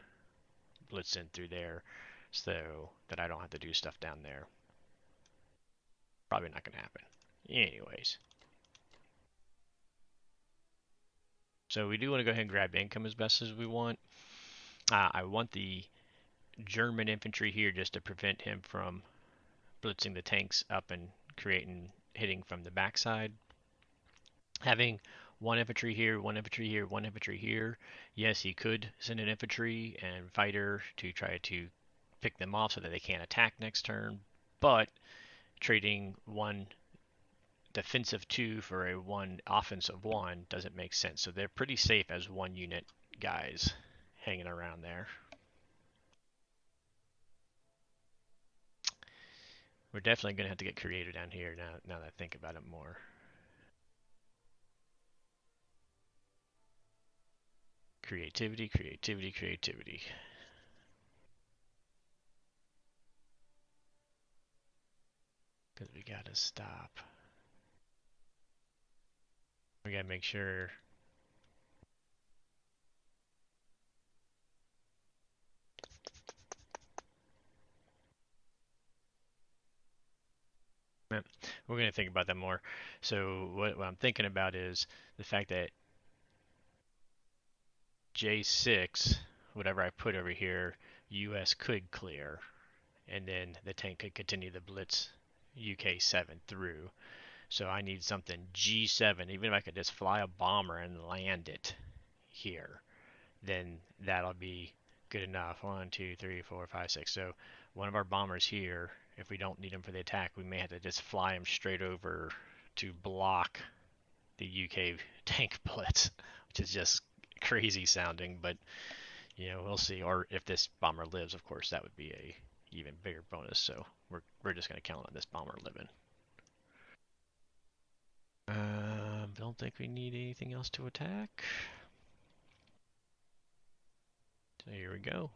blitz in through there, so that I don't have to do stuff down there. Probably not going to happen. Anyways. So we do want to go ahead and grab income as best as we want. I want the German infantry here just to prevent him from blitzing the tanks up and hitting from the backside. Having 1 infantry here, 1 infantry here, 1 infantry here. Yes, he could send an infantry and fighter to try to pick them off so that they can't attack next turn. But trading 1 defensive 2 for a 1 offensive 1 doesn't make sense. So they're pretty safe as 1 unit guys hanging around there. We're definitely going to have to get creative down here now that I think about it more. Creativity, creativity, creativity. Because we got to stop. We got to make sure We're going to think about that more. So what I'm thinking about is the fact that J6, whatever I put over here, US could clear, and then the tank could continue the blitz UK7 through. So I need something G7, even if I could just fly a bomber and land it here, then that'll be good enough. 1, 2, 3, 4, 5, 6. So one of our bombers here, if we don't need him for the attack, we may have to just fly him straight over to block the UK tank blitz, which is just crazy sounding, but we'll see. Or if this bomber lives, of course, that would be a even bigger bonus. So we're just going to count on this bomber living. Don't think we need anything else to attack. So here we go.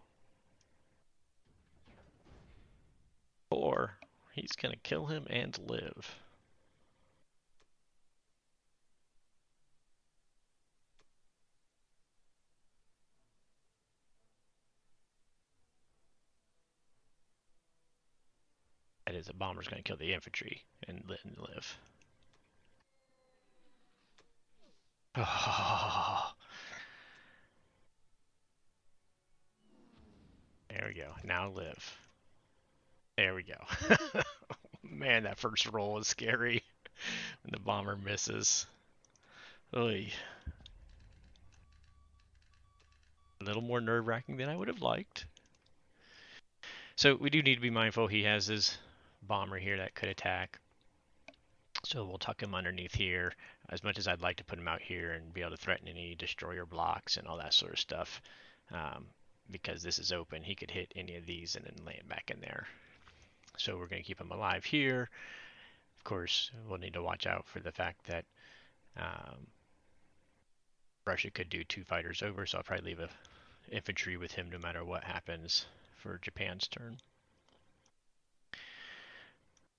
4. He's going to kill him and live. That is, a bomber's going to kill the infantry and live. Oh. There we go. Now live. There we go. Man, that first roll was scary when the bomber misses. Oy. A little more nerve-wracking than I would have liked. So we do need to be mindful he has his bomber here that could attack. So we'll tuck him underneath here. As much as I'd like to put him out here and be able to threaten any destroyer blocks and all that sort of stuff, because this is open, he could hit any of these and then land back in there. So we're going to keep him alive here. Of course, we'll need to watch out for the fact that Russia could do 2 fighters over, so I'll probably leave a infantry with him no matter what happens for Japan's turn.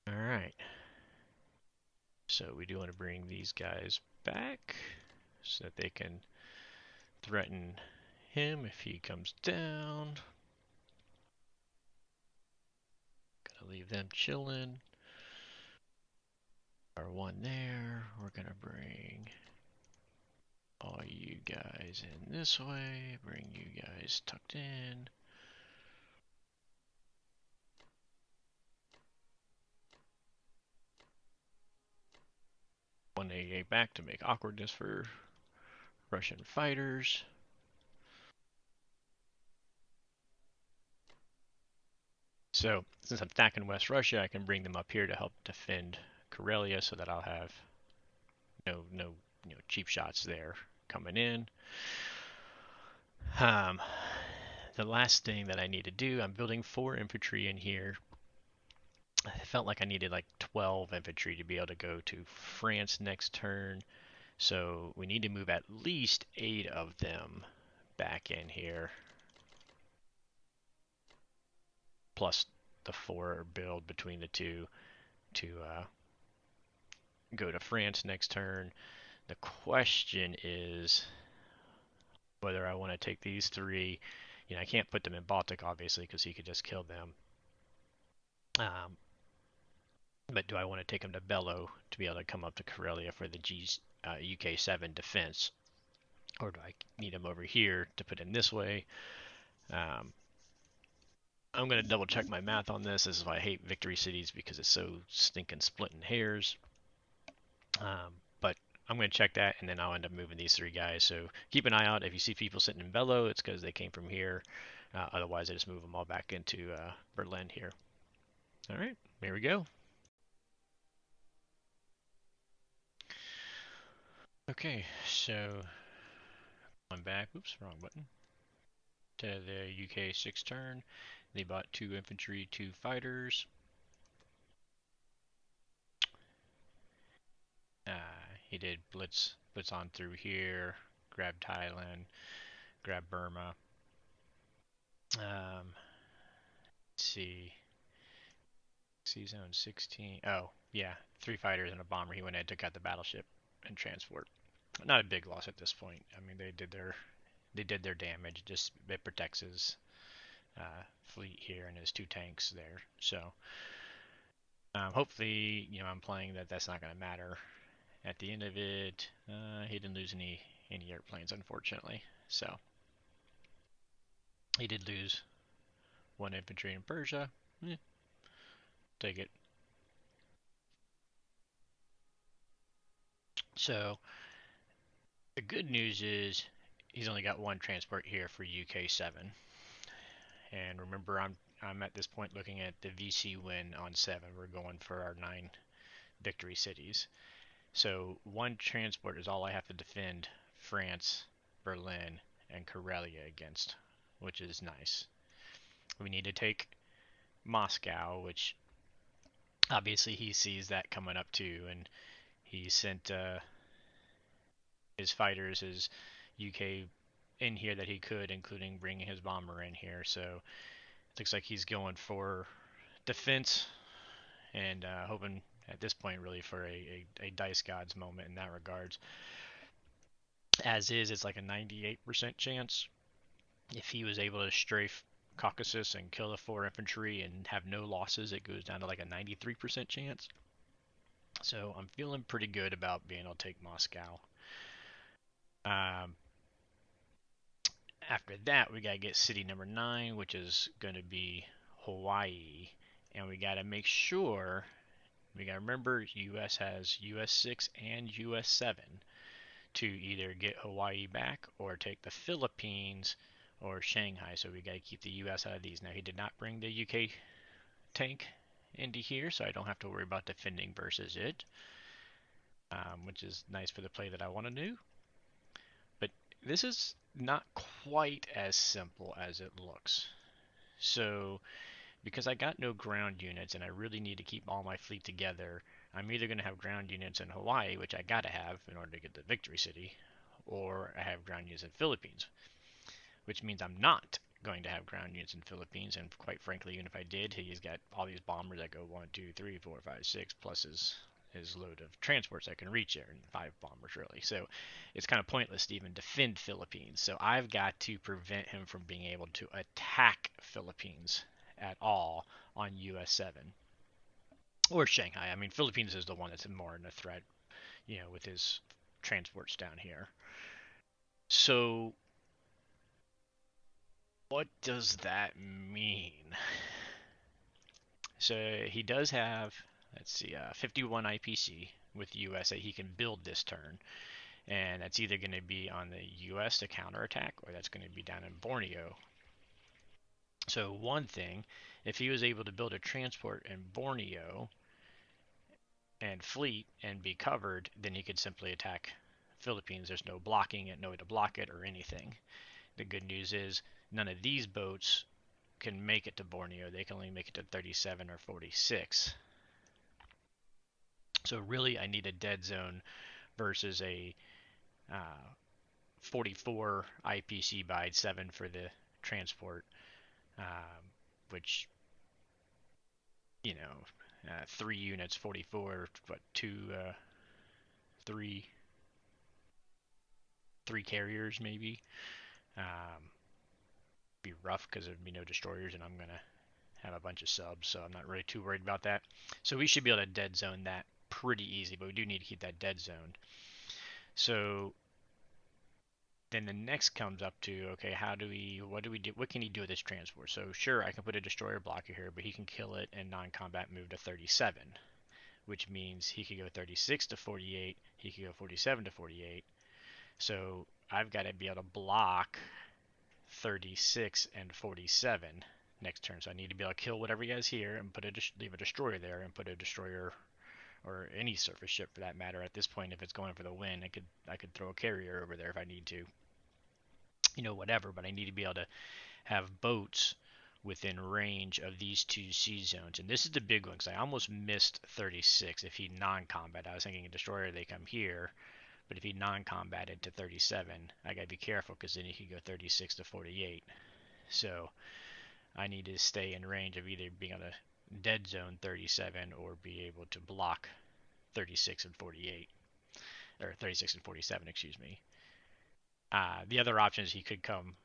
Alright. So we do want to bring these guys back so that they can threaten him if he comes down. Gotta leave them chilling. Our one there. We're gonna bring all you guys in this way. Bring you guys tucked in. One AA back to make awkwardness for Russian fighters. So, since I'm stacking West Russia, I can bring them up here to help defend Karelia so that I'll have no cheap shots there coming in. The last thing that I need to do, I'm building 4 infantry in here. I felt like I needed like 12 infantry to be able to go to France next turn. So we need to move at least 8 of them back in here. Plus the 4 build between the two to go to France next turn. The question is whether I want to take these 3. I can't put them in Baltic, obviously, because he could just kill them. But do I want to take them to Bello to be able to come up to Karelia for the UK7 defense? Or do I need them over here to put in this way? I'm going to double check my math on this. This is why I hate victory cities, because it's so stinking splitting hairs. But I'm going to check that, and then I'll end up moving these 3 guys. So keep an eye out. If you see people sitting in Bello, it's because they came from here. Otherwise, I just move them all back into Berlin here. All right, here we go. Okay, so I'm back. Oops, wrong button. To the UK6 turn. They bought 2 infantry, 2 fighters. He did blitz on through here, grab Thailand, grab Burma. Let's see. Zone 16. Oh, yeah, 3 fighters and a bomber. He went ahead, took out the battleship and transport. Not a big loss at this point. I mean, they did their damage. Just it protects his fleet here and his 2 tanks there. So Hopefully, I'm playing that that's not going to matter at the end of it. He didn't lose any airplanes, unfortunately. So he did lose one infantry in Persia. Take it. So the good news is he's only got one transport here for UK7. And remember, I'm at this point looking at the VC win on 7. We're going for our 9 victory cities. So one transport is all I have to defend France, Berlin, and Karelia against, which is nice. We need to take Moscow, which obviously he sees that coming up too, and he sent his fighters, his UK in here that he could, including bringing his bomber in here. So it looks like he's going for defense and hoping at this point really for a dice gods moment in that regards. As is, it's like a 98% chance. If he was able to strafe Caucasus and kill the 4 infantry and have no losses, it goes down to like a 93% chance. So I'm feeling pretty good about being able to take Moscow. Um, After that, we got to get city number 9, which is going to be Hawaii. And we got to make sure, we got to remember, US has US6 and US7 to either get Hawaii back or take the Philippines or Shanghai. So we got to keep the US out of these. Now, he did not bring the UK tank into here, so I don't have to worry about defending versus it, which is nice for the play that I want to do. But this is not quite as simple as it looks. So, because I got no ground units and I really need to keep all my fleet together, I'm either going to have ground units in Hawaii, which I gotta have in order to get the victory city, or I have ground units in Philippines, which means I'm not going to have ground units in Philippines. And quite frankly, even if I did, he's got all these bombers that go 1, 2, 3, 4, 5, 6, plus his load of transports I can reach there, and 5 bombers really. So it's kind of pointless to even defend Philippines. So I've got to prevent him from being able to attack Philippines at all on US7 or Shanghai. I mean, Philippines is the one that's more in a threat, with his transports down here. So what does that mean? So he does have, let's see, 51 IPC with the US that he can build this turn. And that's either going to be on the US to counterattack, or that's going to be down in Borneo. So one thing, if he was able to build a transport in Borneo and fleet and be covered, then he could simply attack Philippines. There's no blocking it, no way to block it or anything. The good news is none of these boats can make it to Borneo. They can only make it to 37 or 46. So really, I need a dead zone versus a 44 IPC by 7 for the transport, which, 3 units, 44, what, 3 carriers maybe. Be rough because there'd be no destroyers, and I'm going to have a bunch of subs, so I'm not really too worried about that. So we should be able to dead zone that pretty easy, but we do need to keep that dead zone. So then the next comes up to, okay, what can he do with this transport? So sure, I can put a destroyer blocker here, but he can kill it and non-combat move to 37, which means he could go 36 to 48, he could go 47 to 48. So I've got to be able to block 36 and 47 next turn. So I need to be able to kill whatever he has here and leave a destroyer there and put a destroyer or any surface ship for that matter. At this point, if it's going for the win, I could throw a carrier over there if I need to. Whatever, but I need to be able to have boats within range of these 2 sea zones. And this is the big one because I almost missed 36 if he non-combat. I was thinking a destroyer, they come here. But if he non-combated to 37, I got to be careful because then he could go 36 to 48. So I need to stay in range of either being able to dead zone 37 or be able to block 36 and 48. Or 36 and 47, excuse me. The other option is he could come,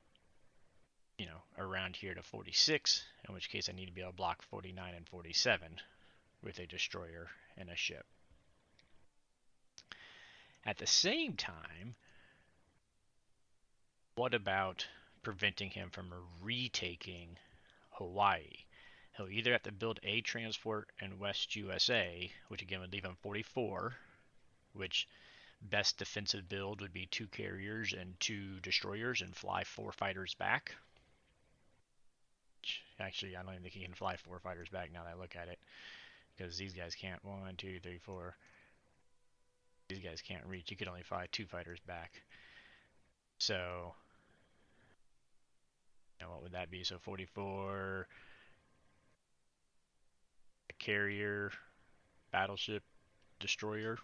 around here to 46, in which case I need to be able to block 49 and 47. with a destroyer and a ship. At the same time, what about preventing him from retaking Hawaii? He'll either have to build a transport in West USA, which again would leave him 44, which best defensive build would be 2 carriers and 2 destroyers and fly 4 fighters back. Actually, I don't even think he can fly 4 fighters back now that I look at it, because these guys can't. 1, 2, 3, 4. These guys can't reach. You could only fly 2 fighters back. So, what would that be? So 44, a carrier, battleship, destroyer,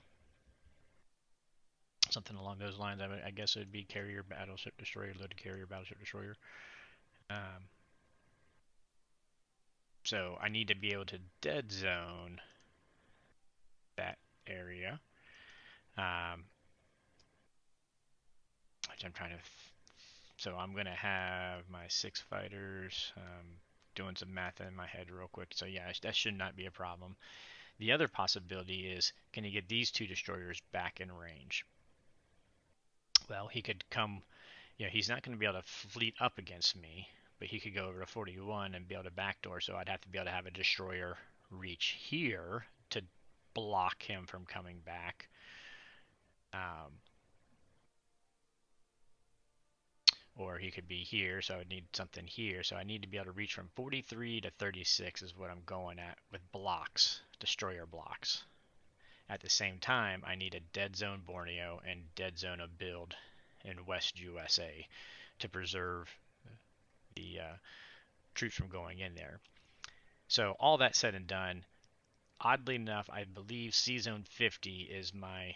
something along those lines. I guess it would be carrier, battleship, destroyer, loaded carrier, battleship, destroyer. So I need to be able to dead zone that area. Which I'm trying to. So I'm going to have my 6 fighters. Doing some math in my head real quick. So yeah, that should not be a problem. The other possibility is, can he get these 2 destroyers back in range? Well, he could come. He's not going to be able to fleet up against me, but he could go over to 41 and be able to backdoor. So I'd have to be able to have a destroyer reach here to block him from coming back. Or he could be here, so I would need something here. So I need to be able to reach from 43 to 36 is what I'm going at with blocks, destroyer blocks. At the same time, I need a dead zone Borneo and dead zone a build in West USA to preserve the troops from going in there. So all that said and done, oddly enough, I believe C-Zone 50 is my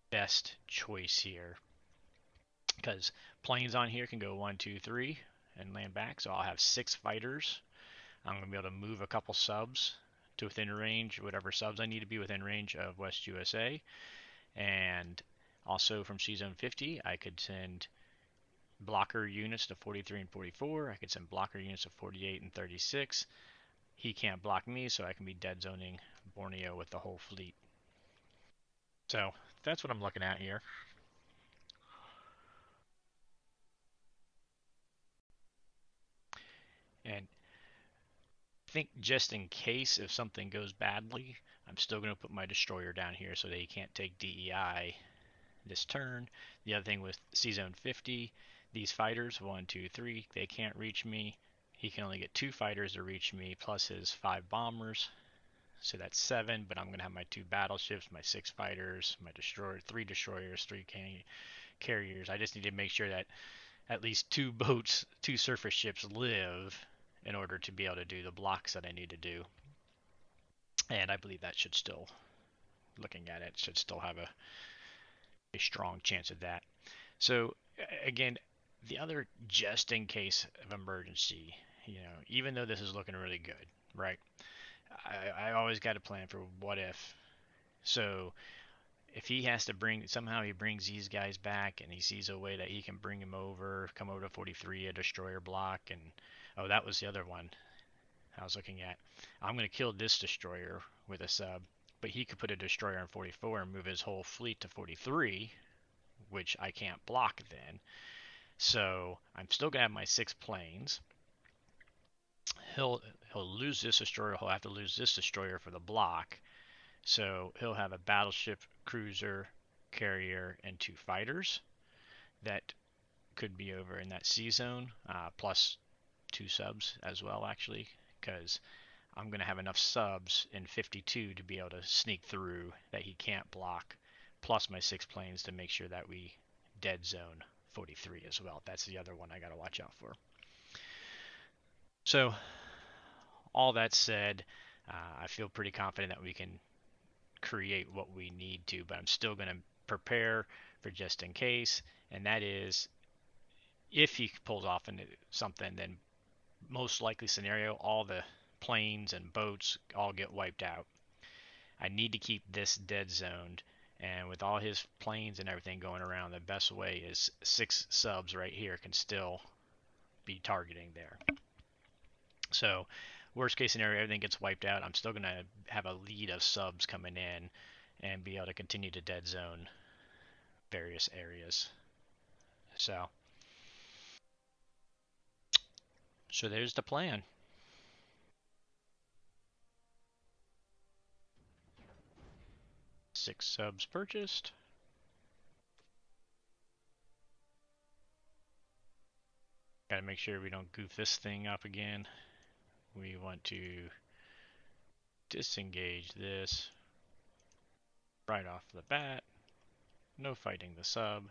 best choice here, because planes on here can go 1, 2, 3 and land back. So I'll have 6 fighters. I'm going to be able to move a couple subs to within range, whatever subs I need to be within range of West USA. And also from C-Zone 50, I could send blocker units to 43 and 44. I could send blocker units to 48 and 36. He can't block me, so I can be dead zoning Borneo with the whole fleet. So that's what I'm looking at here. And I think just in case if something goes badly, I'm still going to put my destroyer down here so that he can't take DEI this turn. The other thing with C-Zone 50, these fighters, 1, 2, 3, they can't reach me. He can only get 2 fighters to reach me, plus his 5 bombers. So that's 7, but I'm going to have my 2 battleships, my 6 fighters, my destroyer, 3 destroyers, 3 carriers. I just need to make sure that at least 2 boats, 2 surface ships live in order to be able to do the blocks that I need to do. And I believe that should still, looking at it, should still have a strong chance of that. So again, the other just in case of emergency, even though this is looking really good, right? I always got a plan for what if. So if he has to somehow he brings these guys back and he sees a way that he can bring him over, come over to 43, a destroyer block, and oh, that was the other one I was looking at. I'm going to kill this destroyer with a sub, but he could put a destroyer on 44 and move his whole fleet to 43, which I can't block then. So I'm still going to have my 6 planes. He'll lose this destroyer. He'll have to lose this destroyer for the block. So he'll have a battleship, cruiser, carrier, and 2 fighters that could be over in that C zone, plus 2 subs as well, actually, because I'm going to have enough subs in 52 to be able to sneak through that he can't block, plus my 6 planes to make sure that we dead zone 43 as well. That's the other one I got to watch out for. So all that said, I feel pretty confident that we can create what we need to, but I'm still going to prepare for just in case, and that is if he pulls off into something, then most likely scenario, all the planes and boats all get wiped out. I need to keep this dead zoned, and with all his planes and everything going around, the best way is 6 subs right here can still be targeting there. So worst case scenario, everything gets wiped out. I'm still gonna have a lead of subs coming in and be able to continue to dead zone various areas. So, so there's the plan. 6 subs purchased. Got to make sure we don't goof this thing up again. We want to disengage this right off the bat. No fighting the sub.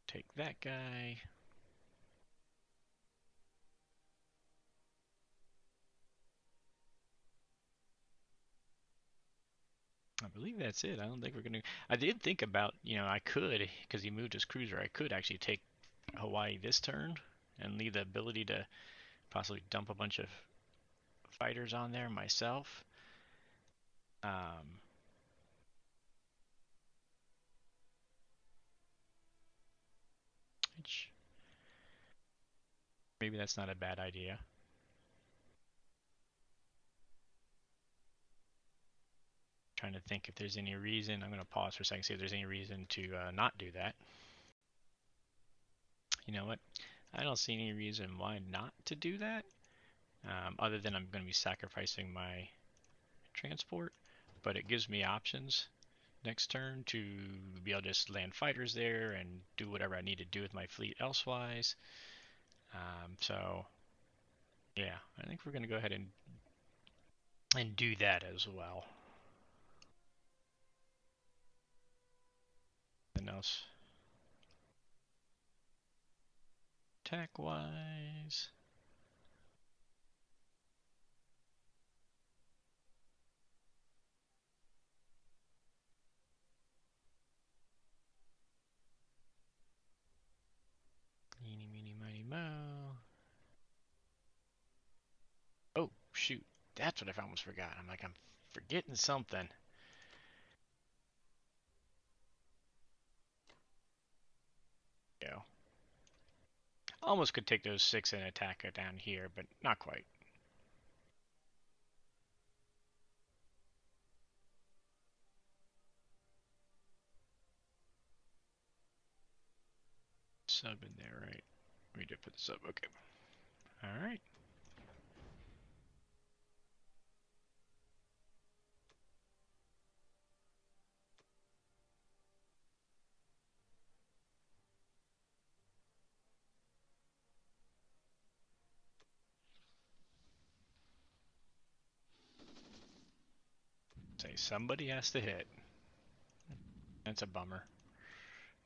Take that guy. I believe that's it. I don't think we're going to... I did think about, I could, because he moved his cruiser, I could actually take Hawaii this turn and leave the ability to possibly dump a bunch of fighters on there myself. Which maybe that's not a bad idea. Trying to think if there's any reason. I'm going to pause for a second, see if there's any reason to not do that. You know what? I don't see any reason why not to do that, other than I'm going to be sacrificing my transport, but it gives me options next turn to be able to just land fighters there and do whatever I need to do with my fleet elsewise. So yeah, I think we're going to go ahead and do that as well. Anything else? Attack wise. Eeny, meeny, miny, mo. Oh, shoot. That's what I almost forgot. I'm like, I'm forgetting something. Go. Almost could take those 6 and attack it down here, but not quite. Sub in there, right? We did put the sub. Okay. All right. Say somebody has to hit. That's a bummer.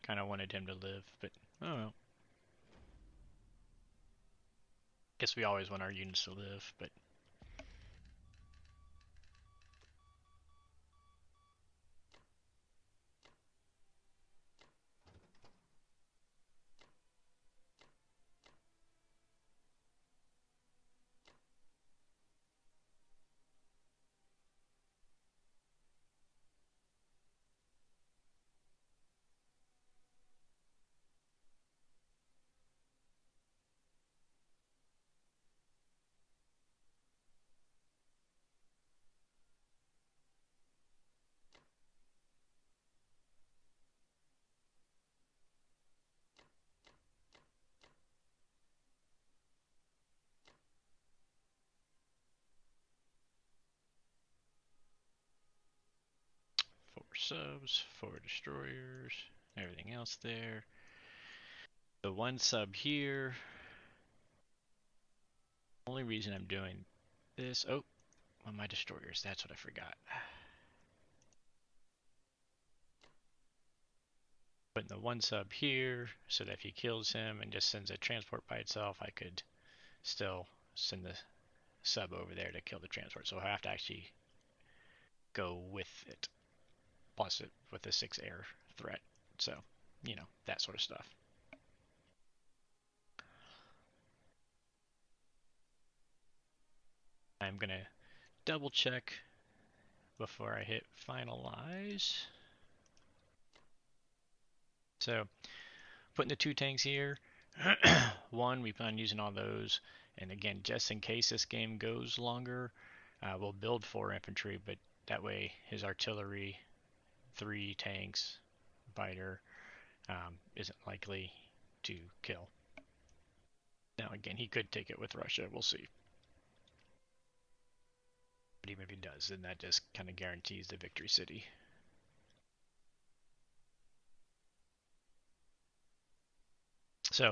Kind of wanted him to live, but oh well. Guess we always want our units to live, but four subs, 4 destroyers, everything else there. The 1 sub here. Only reason I'm doing this. Oh, well, my destroyers. That's what I forgot. Putting the 1 sub here so that if he kills him and just sends a transport by itself, I could still send the sub over there to kill the transport. So I have to actually go with it, plus it with a 6 air threat. So, that sort of stuff. I'm going to double check before I hit finalize. So putting the 2 tanks here. One, we plan on using all those. And again, just in case this game goes longer, we'll build 4 infantry, but that way his artillery, 3 tanks, fighter, isn't likely to kill. Now again, he could take it with Russia. We'll see. But even if he does, then that just kind of guarantees the victory city. So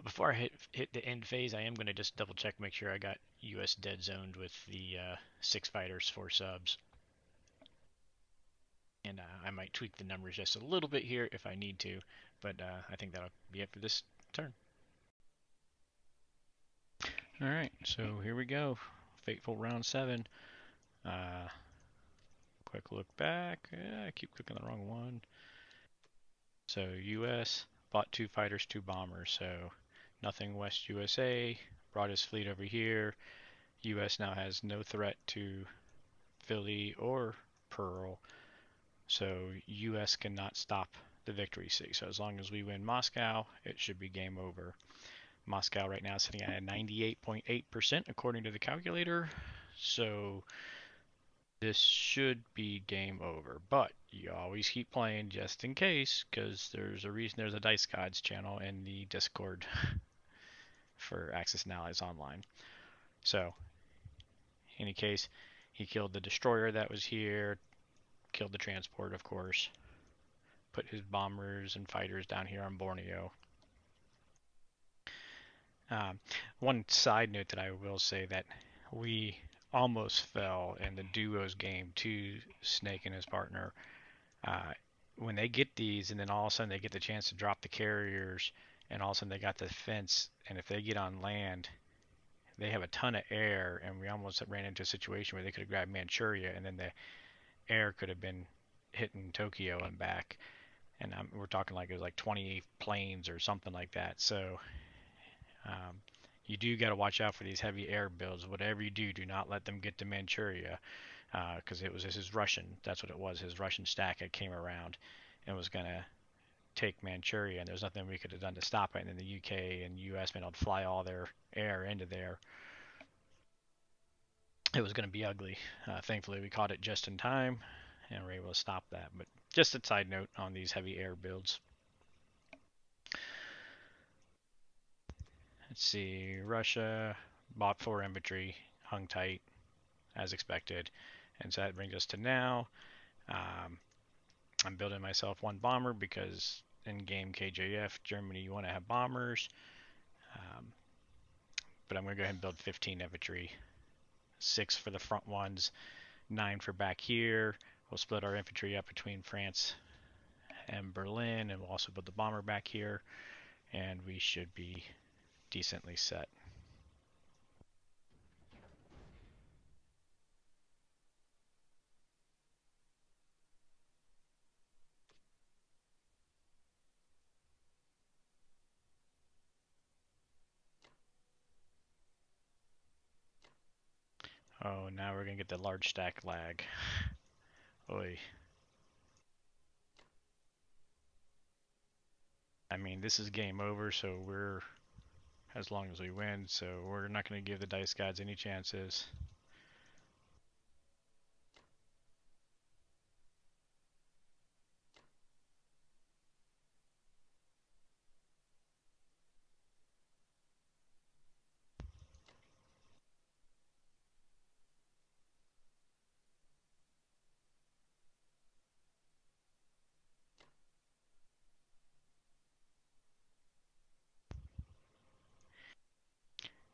before I hit the end phase, I am going to just double check, make sure I got US dead zoned with the 6 fighters, 4 subs. And I might tweak the numbers just a little bit here if I need to, but I think that'll be it for this turn. Alright, so here we go. Fateful round 7. Quick look back. I keep clicking the wrong one. So US bought 2 fighters, 2 bombers. So nothing West USA. Brought his fleet over here. US now has no threat to Philly or Pearl. So US cannot stop the victory city. So as long as we win Moscow, it should be game over. Moscow right now is sitting at 98.8% according to the calculator. So this should be game over, but you always keep playing just in case, because there's a reason there's a Dice Gods channel in the Discord for Axis and Allies Online. So, in any case, he killed the destroyer that was here, killed the transport, of course, put his bombers and fighters down here on Borneo. One side note that I will say that we almost fell in the duos game to Snake and his partner. When they get these and then all of a sudden they get the chance to drop the carriers and all of a sudden they got the fence, and if they get on land they have a ton of air, and we almost ran into a situation where they could have grabbed Manchuria and then the air could have been hitting Tokyo and back, and we're talking like it was like 20 planes or something like that. So you do got to watch out for these heavy air builds. Whatever you do, do not let them get to Manchuria, because it was his Russian. That's what it was. His Russian stack that came around and was gonna take Manchuria, and there's nothing we could have done to stop it. And then the UK and US been able to fly all their air into there. It was gonna be ugly. Thankfully, we caught it just in time and were able to stop that. But just a side note on these heavy air builds. Let's see, Russia bought 4 infantry, hung tight as expected, and so that brings us to now. I'm building myself 1 bomber because in game KJF Germany you want to have bombers, but I'm going to go ahead and build 15 infantry, 6 for the front ones, 9 for back here. We'll split our infantry up between France and Berlin, and we'll also build the bomber back here, and we should be decently set. Oh, now we're gonna get the large stack lag. Oy. I mean, this is game over, so we're, as long as we win, so we're not going to give the Dice Gods any chances.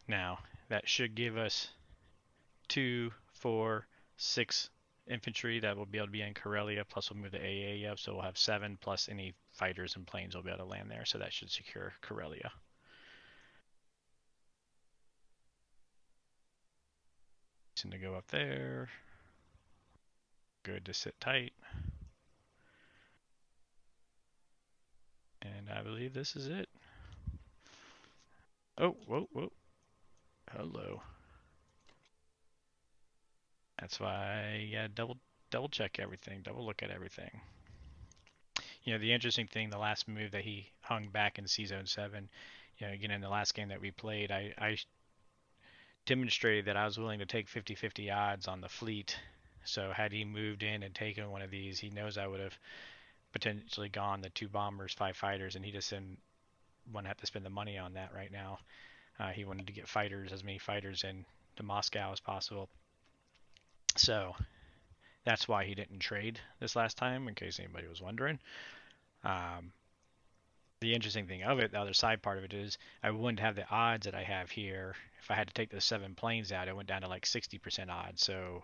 Now, that should give us 2, 4, 6 infantry that will be able to be in Karelia, plus we'll move the AA up, so we'll have 7, plus any fighters and planes will be able to land there, so that should secure Karelia. To go up there. Good to sit tight. And I believe this is it. Oh, whoa, whoa. Hello. That's why you gotta double check everything, double look at everything. the interesting thing, the last move that he hung back in C Zone 7, again, in the last game that we played, I demonstrated that I was willing to take 50-50 odds on the fleet. So had he moved in and taken one of these, he knows I would have potentially gone the 2 bombers, 5 fighters, and he just didn't want to have to spend the money on that right now. He wanted to get fighters, as many fighters in to Moscow as possible. So that's why he didn't trade this last time, in case anybody was wondering. Um, the interesting thing of it, the other side part of it is, I wouldn't have the odds that I have here. If I had to take the 7 planes out, it went down to like 60% odds. So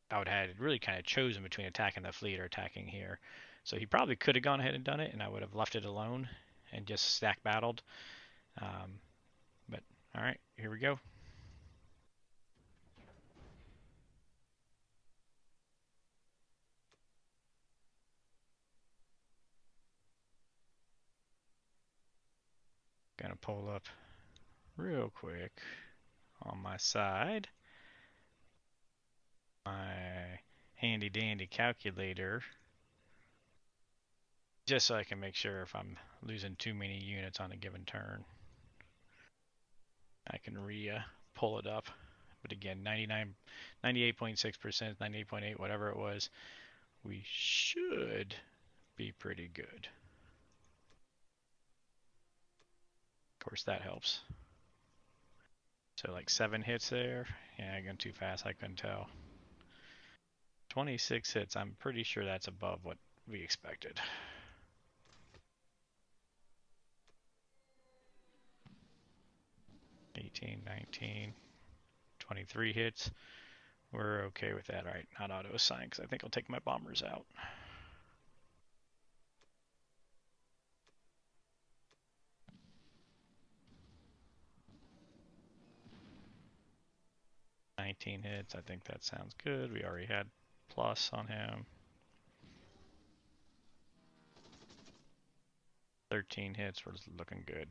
I would have really kind of chosen between attacking the fleet or attacking here. So he probably could have gone ahead and done it, and I would have left it alone and just stack battled. But all right, here we go. Gonna pull up real quick on my side my handy dandy calculator, just so I can make sure if I'm losing too many units on a given turn, I can pull it up. But again, 98.6%, 98.8, whatever it was, we should be pretty good. Of course, that helps. So like 7 hits there. Yeah, I went too fast, I couldn't tell. 26 hits, I'm pretty sure that's above what we expected. $18, $19, $23 hits. We're okay with that. All right, not auto assign, because I think I'll take my bombers out. $19 hits, I think that sounds good. We already had plus on him. 13 hits, we're looking good.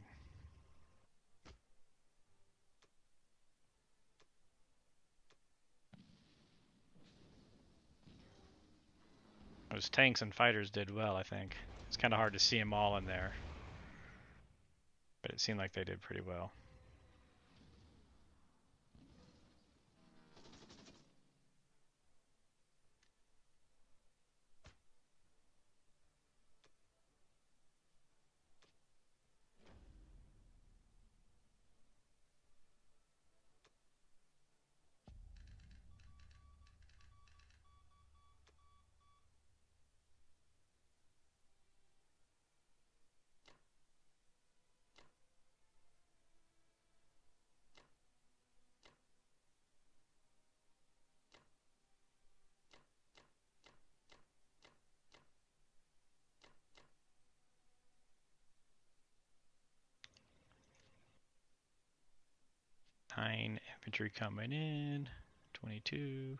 Those tanks and fighters did well, I think. It's kind of hard to see them all in there, but it seemed like they did pretty well. Nine infantry coming in. 22.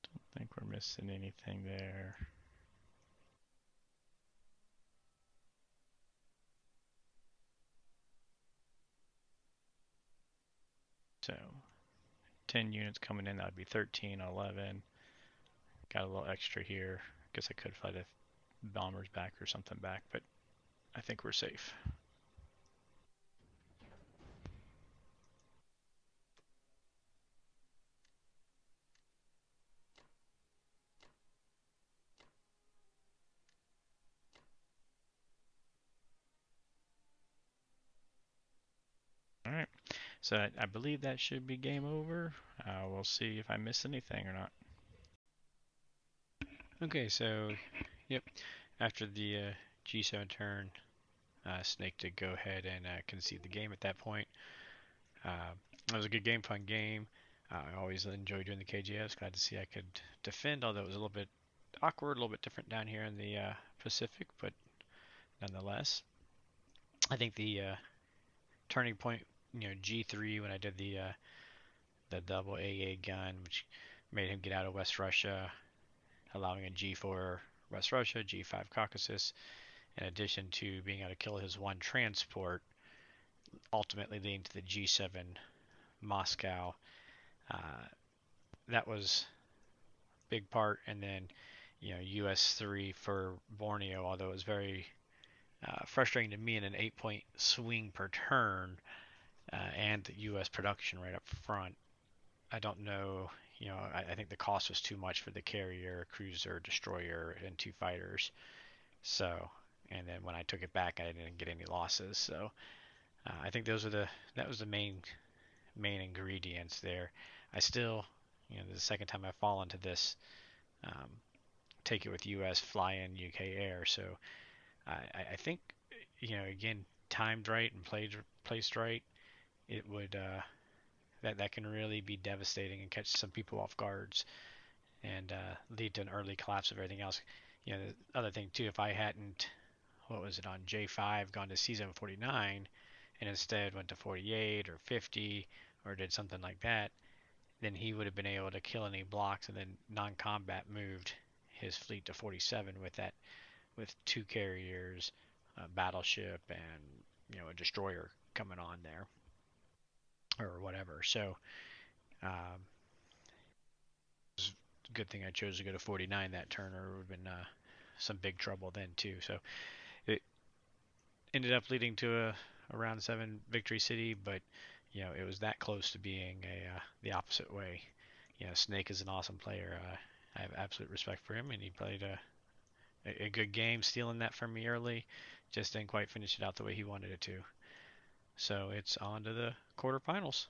Don't think we're missing anything there. So 10 units coming in, that would be 13, 11. Got a little extra here. Guess I could fly the bombers back or something back, but I think we're safe. All right, so I believe that should be game over. We'll see if I miss anything or not. Okay, so yep, after the G7 turn, Snake did go ahead and concede the game at that point. It was a good game, fun game. I always enjoy doing the KGS. Glad to see I could defend, although it was a little bit awkward, a little bit different down here in the Pacific, but nonetheless, I think the turning point, G3, when I did the the double AA gun, which made him get out of West Russia, allowing a G4 West Russia, G5 Caucasus, in addition to being able to kill his one transport, ultimately leading to the G7 Moscow. Uh, that was a big part, and then US3 for Borneo, although it was very frustrating to me in an 8-point swing per turn, and US production right up front. I don't know. I think the cost was too much for the carrier, cruiser, destroyer, and two fighters. So, and then when I took it back, I didn't get any losses. So, I think that was the main ingredients there. I still, this is the second time I've fallen to this. Um, take it with U.S. fly in UK air. So, I think, again, timed right and placed right, it would that can really be devastating and catch some people off guards and lead to an early collapse of everything else. The other thing too, if I hadn't, what was it, on J5 gone to C749 and instead went to 48 or 50 or did something like that, then he would have been able to kill any blocks, and then non-combat moved his fleet to 47 with two carriers, a battleship, and a destroyer coming on there or whatever. So um, it's a good thing I chose to go to 49 that turn, or it would have been some big trouble then too. So it ended up leading to a round 7 victory city, but it was that close to being the opposite way. Snake is an awesome player. I have absolute respect for him, and he played a good game, stealing that from me early. Just didn't quite finish it out the way he wanted it to. So it's on to the quarterfinals.